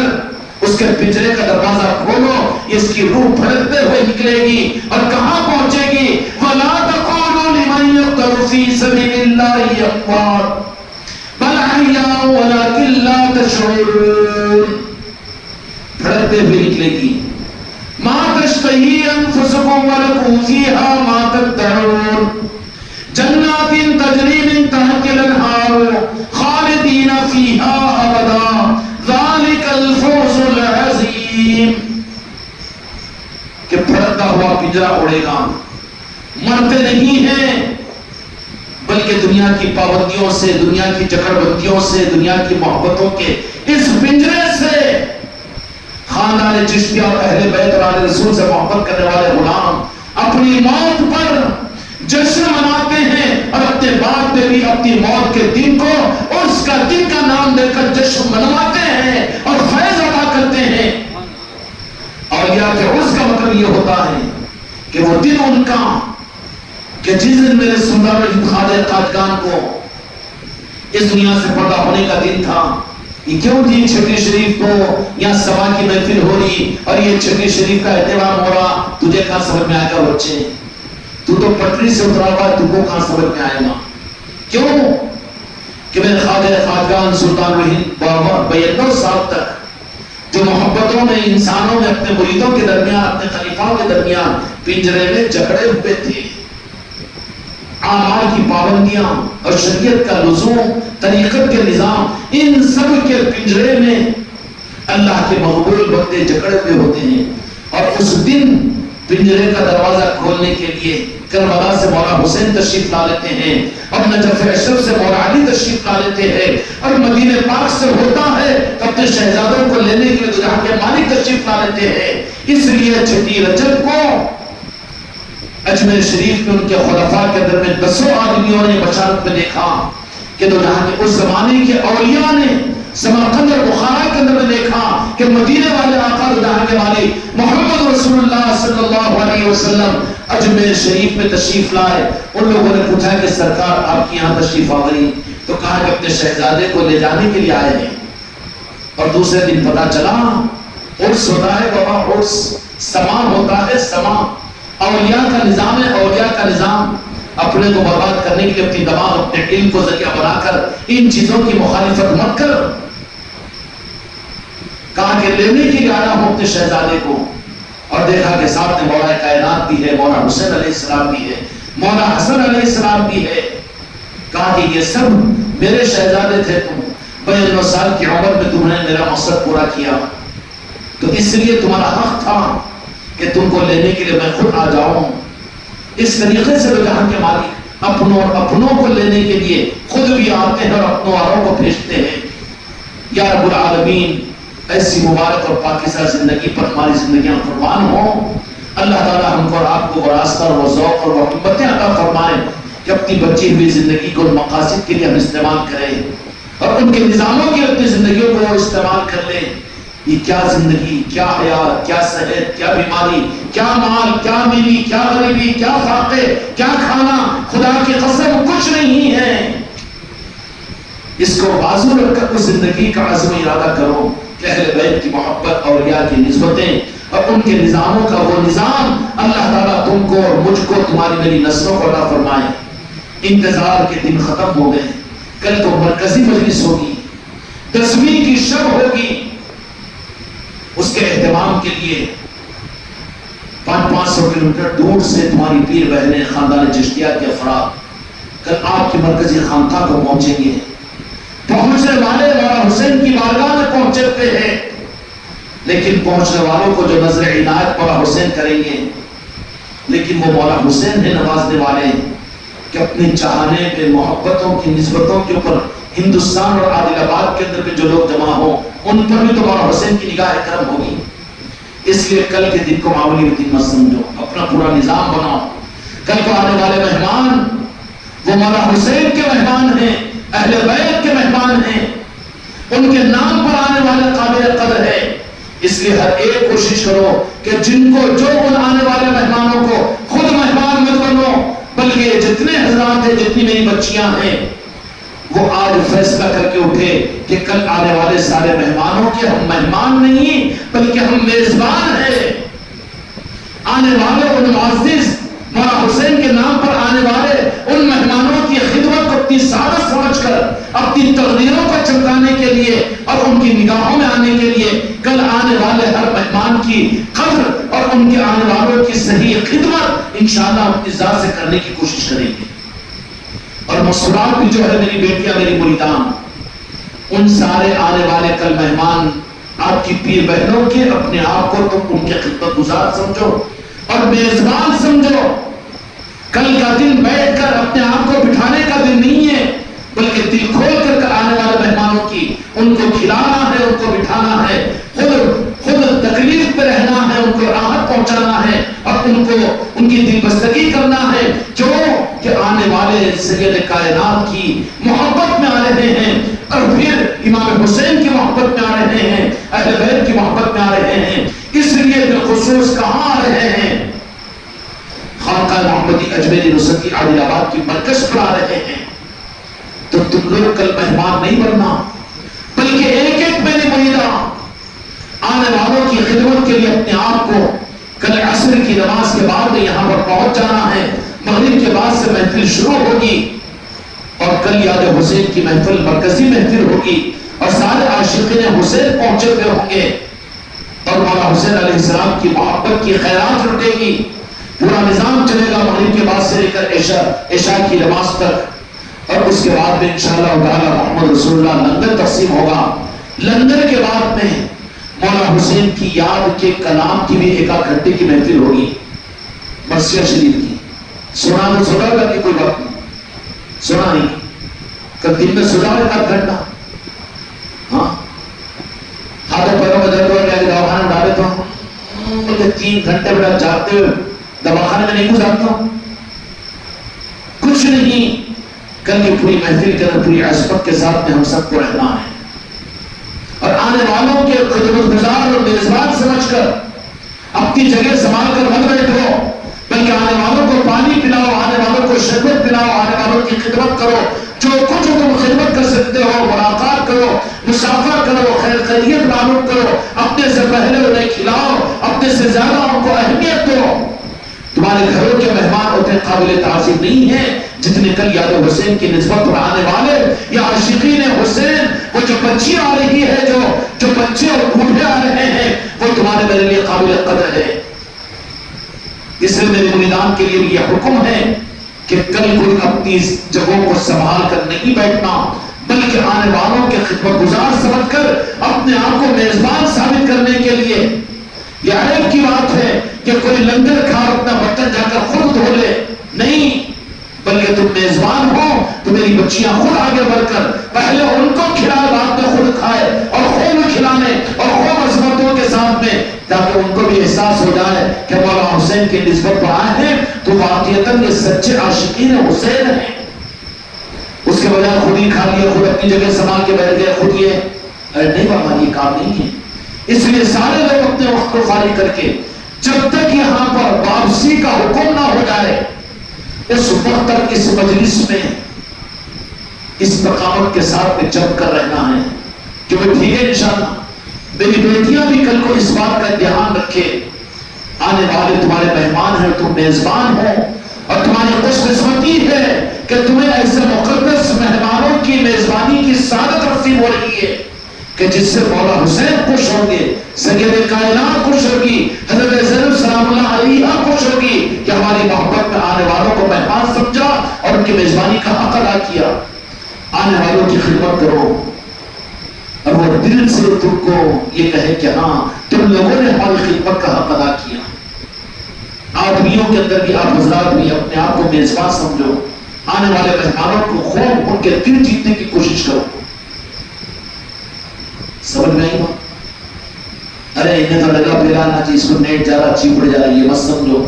اس کے پنجرے کا دروازہ کھولو، اس کی روح پھڑکتے ہوئے نکلے گی اور کہاں پہنچے گی؟ وَلَا تَقُولُوا لِمَن يُقْتَلُ فِي سَبِيلِ اللَّهِ أَمْوَاتٌ بَلْ أَحْيَاءٌ وَلَكِن لَّا تَشْعُرُونَ، پھڑکتے ہوئے نکلے گی۔ مَا تَشْتَهِي أَنفُسُكُمْ وَلَكُمْ فِيهَا مَا تَدَّعُونَ جَنَّاتٍ تَجْرِي مِن تَحْتِهَا الْأَنْهَارُ خَالِدِينَ فِيهَا أَبَدًا ذَلِكَ الْفَوْزُ الْعَظِيمُ، کہ پھڑکتا ہوا پنجرا اڑے گا، مرتے نہیں ہیں بلکہ دنیا کی پابندیوں سے، دنیا کی جکڑ بندیوں سے، دنیا کی محبتوں کے اس پنجرے سے خاندان چشتیہ اور اہل بیت اور آل رسول سے محبت کرنے والے غلام اپنی موت پر جشن مناتے ہیں، اور اپنے بعد میں بھی اپنی موت کے دن کو اس کا دن کا نام دے کر جشن منواتے ہیں اور فیض عطا کرتے ہیں۔ اور یا کہ اس کا مطلب یہ ہوتا ہے کہ وہ دن ان کا کہ جس دن میرے سلطان خواجہ خواجگان کو اس دنیا سے پردہ ہونے کا دن تھا، یہ کیوں تھی چھٹی شریف کو یا سوا کی محفل ہو رہی اور یہ چھٹی شریف کا اہتمام ہو رہا، تجھے کہاں سمجھ میں آئے گا بچے؟ تو پٹری سے اترا ہوا، تم کو کہاں سمجھ میں آئے گا؟ کیوں کہ میرے خواجہ خواجگان سلطان ہند 92 سال تک جو محبتوں میں انسانوں میں اپنے مریدوں کے درمیان، اپنے خلیفاؤں کے درمیان پنجرے میں جکڑے ہوئے تھے، اعمال کی پابندیاں اور شریعت کا لزوم، طریقت کے نظام، ان سب کے پنجرے میں اللہ کے مقبول بندے جکڑے ہوئے ہوتے ہیں۔ اور اس دن پنجرے کا دروازہ کھولنے کے لیے کربلا سے مولا حسین تشریف لا لیتے ہیں، اور نجف اشرف سے مولا علی تشریف لا لیتے ہیں، اور مدینہ پاک سے ہوتا ہے تو اپنے شہزادوں کو لینے کے لیے دو جہاں کے مالک تشریف لا لیتے ہیں۔ اس لیے چھٹی رجب کو اجمیر شریف میں ان کے خلفاء کے اندر میں 10 آدمیوں نے بشارت میں دیکھا کہ دو جہاں کے اس زمانے کے اولیاء نے سمرقند اور بخارا کے اندر میں دیکھا کہ مدینے والے آقا دو جہاں کے مالک محمد رسول اللہ صلی اللہ علیہ وسلم اجمیر شریف میں تشریف لائے۔ ان لوگوں نے پوچھا کہ سرکار آپ کی یہاں تشریف آ گئی، تو کہا کہ اپنے شہزادے کو لے جانے کے لیے آئے ہیں۔ اور دوسرے دن پتا چلا عرس ہوتا ہے بابا، عرس سما ہوتا ہے، سما اولیاء کا نظام ہے، اولیاء کا نظام اپنے کو برباد کرنے کے لیے اپنی دماغ، اپنے علم کو ذریعہ بنا کر ان چیزوں کی مخالفت مت کر۔ کہا کہ لینے کے لیے آیا ہوں اپنے شہزادے کو، اور دیکھا کہ ساتھ میں مولا کائنات بھی ہے، مولا حسین علیہ السلام بھی ہے، مولا حسن علیہ السلام بھی ہے۔ کہا کہ یہ سب میرے شہزادے تھے تم، 92 سال کی عمر میں تم نے میرا مقصد پورا کیا، تو اس لیے تمہارا حق تھا کہ تم کو لینے کے لیے میں خود آ جاؤں۔ اس طریقے سے جہاں کے مالک اپنوں کو لینے کے لیے خود بھی آتے ہیں اور اپنوں والوں کو بھیجتے ہیں۔ یا رب العالمین ایسی مبارک اور پاکیزہ زندگی پر ہماری زندگیاں قربان ہوں۔ اللہ تعالیٰ ہم کو اور آپ کو راستہ اور وہ ذوق اور وہ ہمتیں عطا فرمائیں کہ اپنی بچی ہوئی زندگی کو مقاصد کے لیے ہم استعمال کریں اور ان کے نظاموں کی اپنی زندگیوں کو استعمال کر لیں۔ یہ کیا زندگی، کیا حیات، کیا صحت، کیا بیماری، کیا مال، کیا بیوی، کیا غریبی، کیا فاقے، کیا کھانا، خدا کی قسم کچھ نہیں ہے۔ اس کو بازو رکھ کر اس زندگی کا عزم ارادہ کرو کہ اہل بیت کی محبت، اولیاء کی نسبتیں اور ان کے نظاموں کا وہ نظام اللہ تعالیٰ تم کو اور مجھ کو، تمہاری میری نسلوں کو عطا فرمائے۔ انتظار کے دن ختم ہو گئے، کل تو مرکزی مجلس ہوگی، 10ویں کی شب ہوگی۔ اس کے اہتمام کے لیے 500 کلومیٹر دور سے تمہاری پیر بہنیں، خاندان چشتیہ کے افراد کل آپ کی مرکزی خانقاہ کو پہنچیں گے۔ پہنچنے والے مولا حسین کی بارگاہ میں پہنچتے ہیں، لیکن پہنچنے والوں کو جو نظر عنایت مولا حسین کریں گے، لیکن وہ مولا حسین ہے نوازنے والے کہ اپنے چاہنے پہ محبتوں کی نسبتوں کے اوپر ہندوستان اور عادل آباد کے اندر کے جو لوگ جمع ہوں ان پر بھی تو مولا حسین کی نگاہ کرم ہوگی۔ اس لیے کل کے دن کو معمولی دن مت سمجھو، اپنا پورا نظام بناؤ۔ کل کو آنے والے مہمان وہ مولا حسین کے مہمان ہیں، اہل بیت کے مہمان ہیں، ان کے نام پر آنے والے قابل قدر ہے۔ اس لیے ہر ایک کوشش کرو کہ جن کو جو ان آنے والے مہمانوں کو خود مہمان مت بنو، بلکہ جتنے حضرات ہیں، جتنی میری بچیاں ہیں، وہ آج فیصلہ کر کے اٹھے کہ کل آنے والے سارے مہمانوں کے ہم مہمان نہیں بلکہ ہم میزبان ہیں۔ آنے والے ان معزز مولا حسین کے نام پر آنے والے ان مہمانوں کی خدمت کو اپنی سعادت سمجھ کر اپنی تقدیروں کو چمکانے کے لیے اور ان کی نگاہوں میں آنے کے لیے کل آنے والے ہر مہمان کی قدر اور ان کے آنے والوں کی صحیح خدمت انشاءاللہ اپنی ذات سے کرنے کی کوشش کریں گے۔ اور مسرات بھی جو ہے میری بیٹیاں، میری مریدان، ان سارے آنے والے کل مہمان آپ کی پیر بہنوں کے اپنے آپ کو تم ان کے خدمت گزار سمجھو اور میزبان سمجھو۔ کل کا دن بیٹھ کر اپنے آپ کو بٹھانے کا دن نہیں ہے بلکہ دل کھول کر آنے والے مہمانوں کی ان کو کھلانا ہے، ان کو بٹھانا ہے، خود تکلیف پہ رہنا ہے، ان کو راحت پہنچانا ہے اور ان کو ان کی دل بستگی کرنا ہے، جو کہ آنے والے سید کائنات کی محبت میں آ رہے ہیں اور پھر امام حسین کی محبت میں آ رہے ہیں، اہل بیت کی محبت میں آ رہے ہیں۔ اس لیے بالخصوص کہاں آ رہے ہیں؟ خانقاہ محمدی اجمیری نصرتی عادل آباد کی مرکز پر آ رہے ہیں۔ تو تم لوگ کل مہمان نہیں بننا بلکہ ایک ایک میری مریدہ آنے والوں کی خدمت کے لیے اپنے آپ کو کل عصر کی نماز کے بعد یہاں پر پہنچ جانا ہے۔ مغرب کے بعد سے محفل شروع ہوگی اور کل یاد حسین کی محفل مرکزی محفل ہوگی اور سارے عاشقین حسین پہنچے ہوئے ہوں گے اور مولا حسین علیہ السلام کی محبت کی خیرات لٹے گی۔ پورا نظام چلے گا مغرب کے بعد سے لے کر عشاء کی نماز تک، اور اس کے بعد میں انشاءاللہ تعالی محمد رسول اللہ لنگر تقسیم ہوگا۔ لنگر کے بعد میں مولا حسین کی یاد کے کلام کی بھی ایک آدھ گھنٹے کی محفل ہوگی مرثیہ شریف کی۔ سنا تو سنا ہوگا کہ کوئی بات نہیں سنا نہیں، کل دن میں سنا ایک آدھ گھنٹہ، ہاں ہاتھوں پیروں میں درد ہو گیا کہ دواخانے میں ڈالے تو 3 گھنٹے بیٹا جاگتے ہوئے دواخانے میں نہیں گزارتا ہوں، کچھ نہیں۔ کل کی پوری محفل کے اندر پوری عصمت کے ساتھ میں ہم سب کو رہنا ہے اور آنے والوں کے خدمت گزار اور میزبان سمجھ کر اپنی جگہ سنبھال کر مت بیٹھو بلکہ آنے والوں کو پانی پلاؤ، آنے والوں کو شربت پلاؤ، آنے والوں کی خدمت کرو۔ جو کچھ تم خدمت کر سکتے ہو ملاقات کرو، مسافر کرو، خیر خیریت معلوم کرو، اپنے سے پہلے انہیں کھلاؤ، اپنے سے زیادہ ان کو اہمیت دو۔ تمہارے گھروں کے مہمان اتنے قابل تعظیم نہیں ہیں جتنے کل یاد حسین کی نسبت پر آنے والے یا عاشقین حسین، وہ جو بچی آ رہی ہے، جو بچے اور بوڑھے آ رہے ہیں، وہ تمہارے میرے لیے قابل قدر ہے۔ اس لیے میرے مریدان کے لیے یہ حکم ہے کہ کل کوئی اپنی جگہوں کو سنبھال کر نہیں بیٹھنا بلکہ آنے والوں کے خدمت گزار سمجھ کر اپنے آپ کو میزبان ثابت کرنے کے لیے. یہ عیب کی بات ہے کہ کوئی لنگر کھا اپنا برتن جا کر خود دھو لے، نہیں، بلکہ تم میزبان ہو تو میری بچیاں خود آگے بڑھ کر پہلے ان کو کھلائے، بعد میں خود کھائے، اور خوب کھلانے اور خوب عظمتوں کے ساتھ میں، تاکہ ان کو بھی احساس ہو جائے کہ مولا حسین کی نسبت پر آئے ہیں تو واقعتاً یہ سچے عاشقین حسین ہیں. اس کے بجائے خود ہی کھا لیا، خود اپنی جگہ سنبھال کے بیٹھ گئے، خود یہ نہیں بابا، یہ کام نہیں ہے. اس لیے سارے لوگ اپنے وقت کو فارغ کر کے جب تک یہاں پر واپسی کا حکم نہ ہو جائے اس وقت تک اس مجلس میں استقامت کے ساتھ میں جم کر رہنا ہے. کہ وہ ٹھیک ہے انشاءاللہ میری بیٹیاں بھی کل کو اس بات کا دھیان رکھے، آنے والے تمہارے مہمان ہیں، تم میزبان ہو، اور تمہاری خوش قسمتی ہے کہ تمہیں ایسے مقدس مہمانوں کی میزبانی کی سعادت نصیب ہو رہی ہے کہ جس سے مولا حسین خوش ہوں گے، سید کائنات خوش ہوگی، حضرت زینب سلام اللہ علیہا خوش ہوگی کہ ہماری محبت میں آنے والوں کو مہمان سمجھا اور ان کی میزبانی کا حق ادا کیا. آنے والوں کی خدمت کرو اور وہ دل سے تم کو یہ کہے کہ ہاں تم لوگوں نے ہماری خدمت کا حق ادا کیا. آدمیوں کے اندر بھی آپ حضرات بھی اپنے آپ کو میزبان سمجھو، آنے والے مہمانوں کو خوب ان کے دل جیتنے کی کوشش کرو. سمجھ میں آئی بات؟ ارے انہیں تو لگا پھیلانا چاہیے، اس کو نیٹ جا رہا چیپڑ جا رہا، یہ مت سمجھو.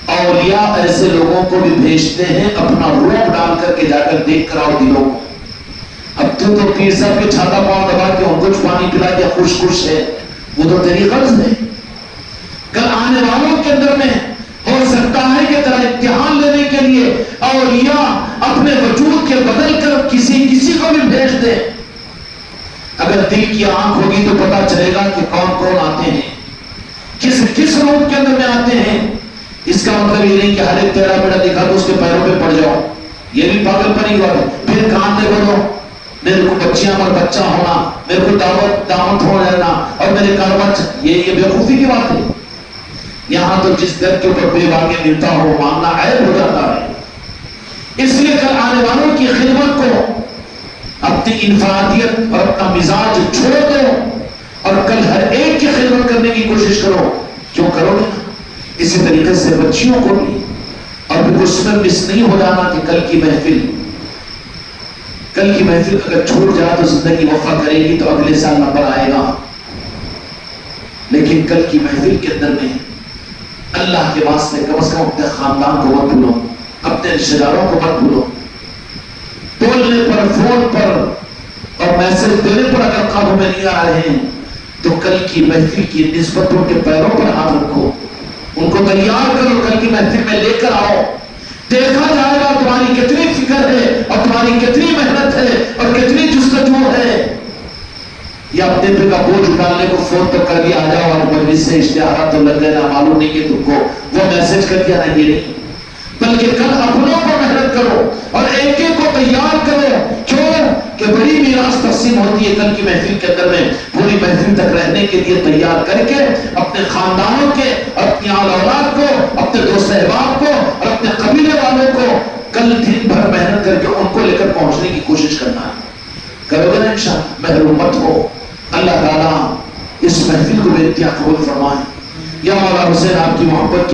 اولیاء ایسے لوگوں کو بھی بھیجتے ہیں اپنا روپ ڈال کر کے جا کر دیکھ کر آؤ دلوں کو. اب تو پیر صاحب کے چھاتا پاؤں دبا کے ان کو پانی پلا کے خوش خوش ہے، وہ تو تیری غرض ہے. کل آنے والوں کے اندر میں ہو سکتا ہے کہ تیرا امتحان لینے کے لیے اولیاء اپنے وجود کے بدل کر کسی کو بھی بھیج دے. اگر دل کی آنکھ ہوگی تو پتا چلے گا کہ کون کون آتے ہیں، کس روپ کے اندر میں آتے ہیں. اس کا مطلب یہ نہیں کہ ہر ایک تیرا بیٹا دکھا تو اس کے پیروں پہ پڑ جاؤ، یہ بھی پاگل پنی ہوا. پھر کان دے بولو میرے کو بچیاں پر بچہ ہونا، میرے کو دعوت ہو رہنا اور میرے کاروبار، یہ بیوقوفی کی بات ہے. یہاں تو جس در کے اوپر بے واقع ملتا ہو مانگنا عیب ہو جاتا ہے. اس لیے کل آنے والوں کی خدمت کو اپنی انفرادیت اور اپنا مزاج چھوڑ دو اور کل ہر ایک کی خدمت کرنے کی کوشش کرو. کیوں کرو گے؟ اسی طریقے سے بچیوں کو بھی، اور پھر اس میں مس نہیں ہو جانا کہ کل کی محفل اگر چھوٹ جائے تو زندگی وفا کرے گی تو اگلے سال نمبر آئے گا، لیکن کل کی محفل کے اندر میں اللہ کے واسطے کم از کم اپنے خاندان کو مت بھولو، اپنے رشتہ داروں کو مت بھولو. بولنے پر، فون پر اور میسج دینے پر اگر قابو میں نہیں آ رہے ہیں تو کل کی محفل کی نسبت ان کے پیروں پر ہاتھ رکھو، ان کو تیار کرو، کل کی محفل میں لے کر آؤ. دیکھا جائے گا تمہاری کتنی فکر ہے اور تمہاری کتنی محنت ہے اور کتنی جستجو ہے. یا اپنے پہ کا بوجھ اٹھانے کو فون پر کر دیا آ جاؤ اور مجلس سے اشتہارات تو لگ گئے نہ معلوم نہیں کہ تم کو وہ میسج کر دیا نہ، یہ نہیں، بلکہ کل اپنوں پر محنت کرو اور ایک ایک کو تیار کرو. کیوں کہ بڑی میراث تقسیم ہوتی ہے کل کی محفل کے اندر میں. پوری محفل تک رہنے کے لیے تیار کر کے اپنے خاندانوں کے اور اپنی آل اولاد کو، اپنے دوست احباب کو اور اپنے قبیلے والوں کو کل دن بھر محنت کر کے ان کو لے کر پہنچنے کی کوشش کرنا ہے. کرو گے نا انشاءاللہ؟ محروم مت ہو. اللہ تعالیٰ اس محفل کو بے انتہا قبول فرمائے. یا مولا حسین آپ کی محبت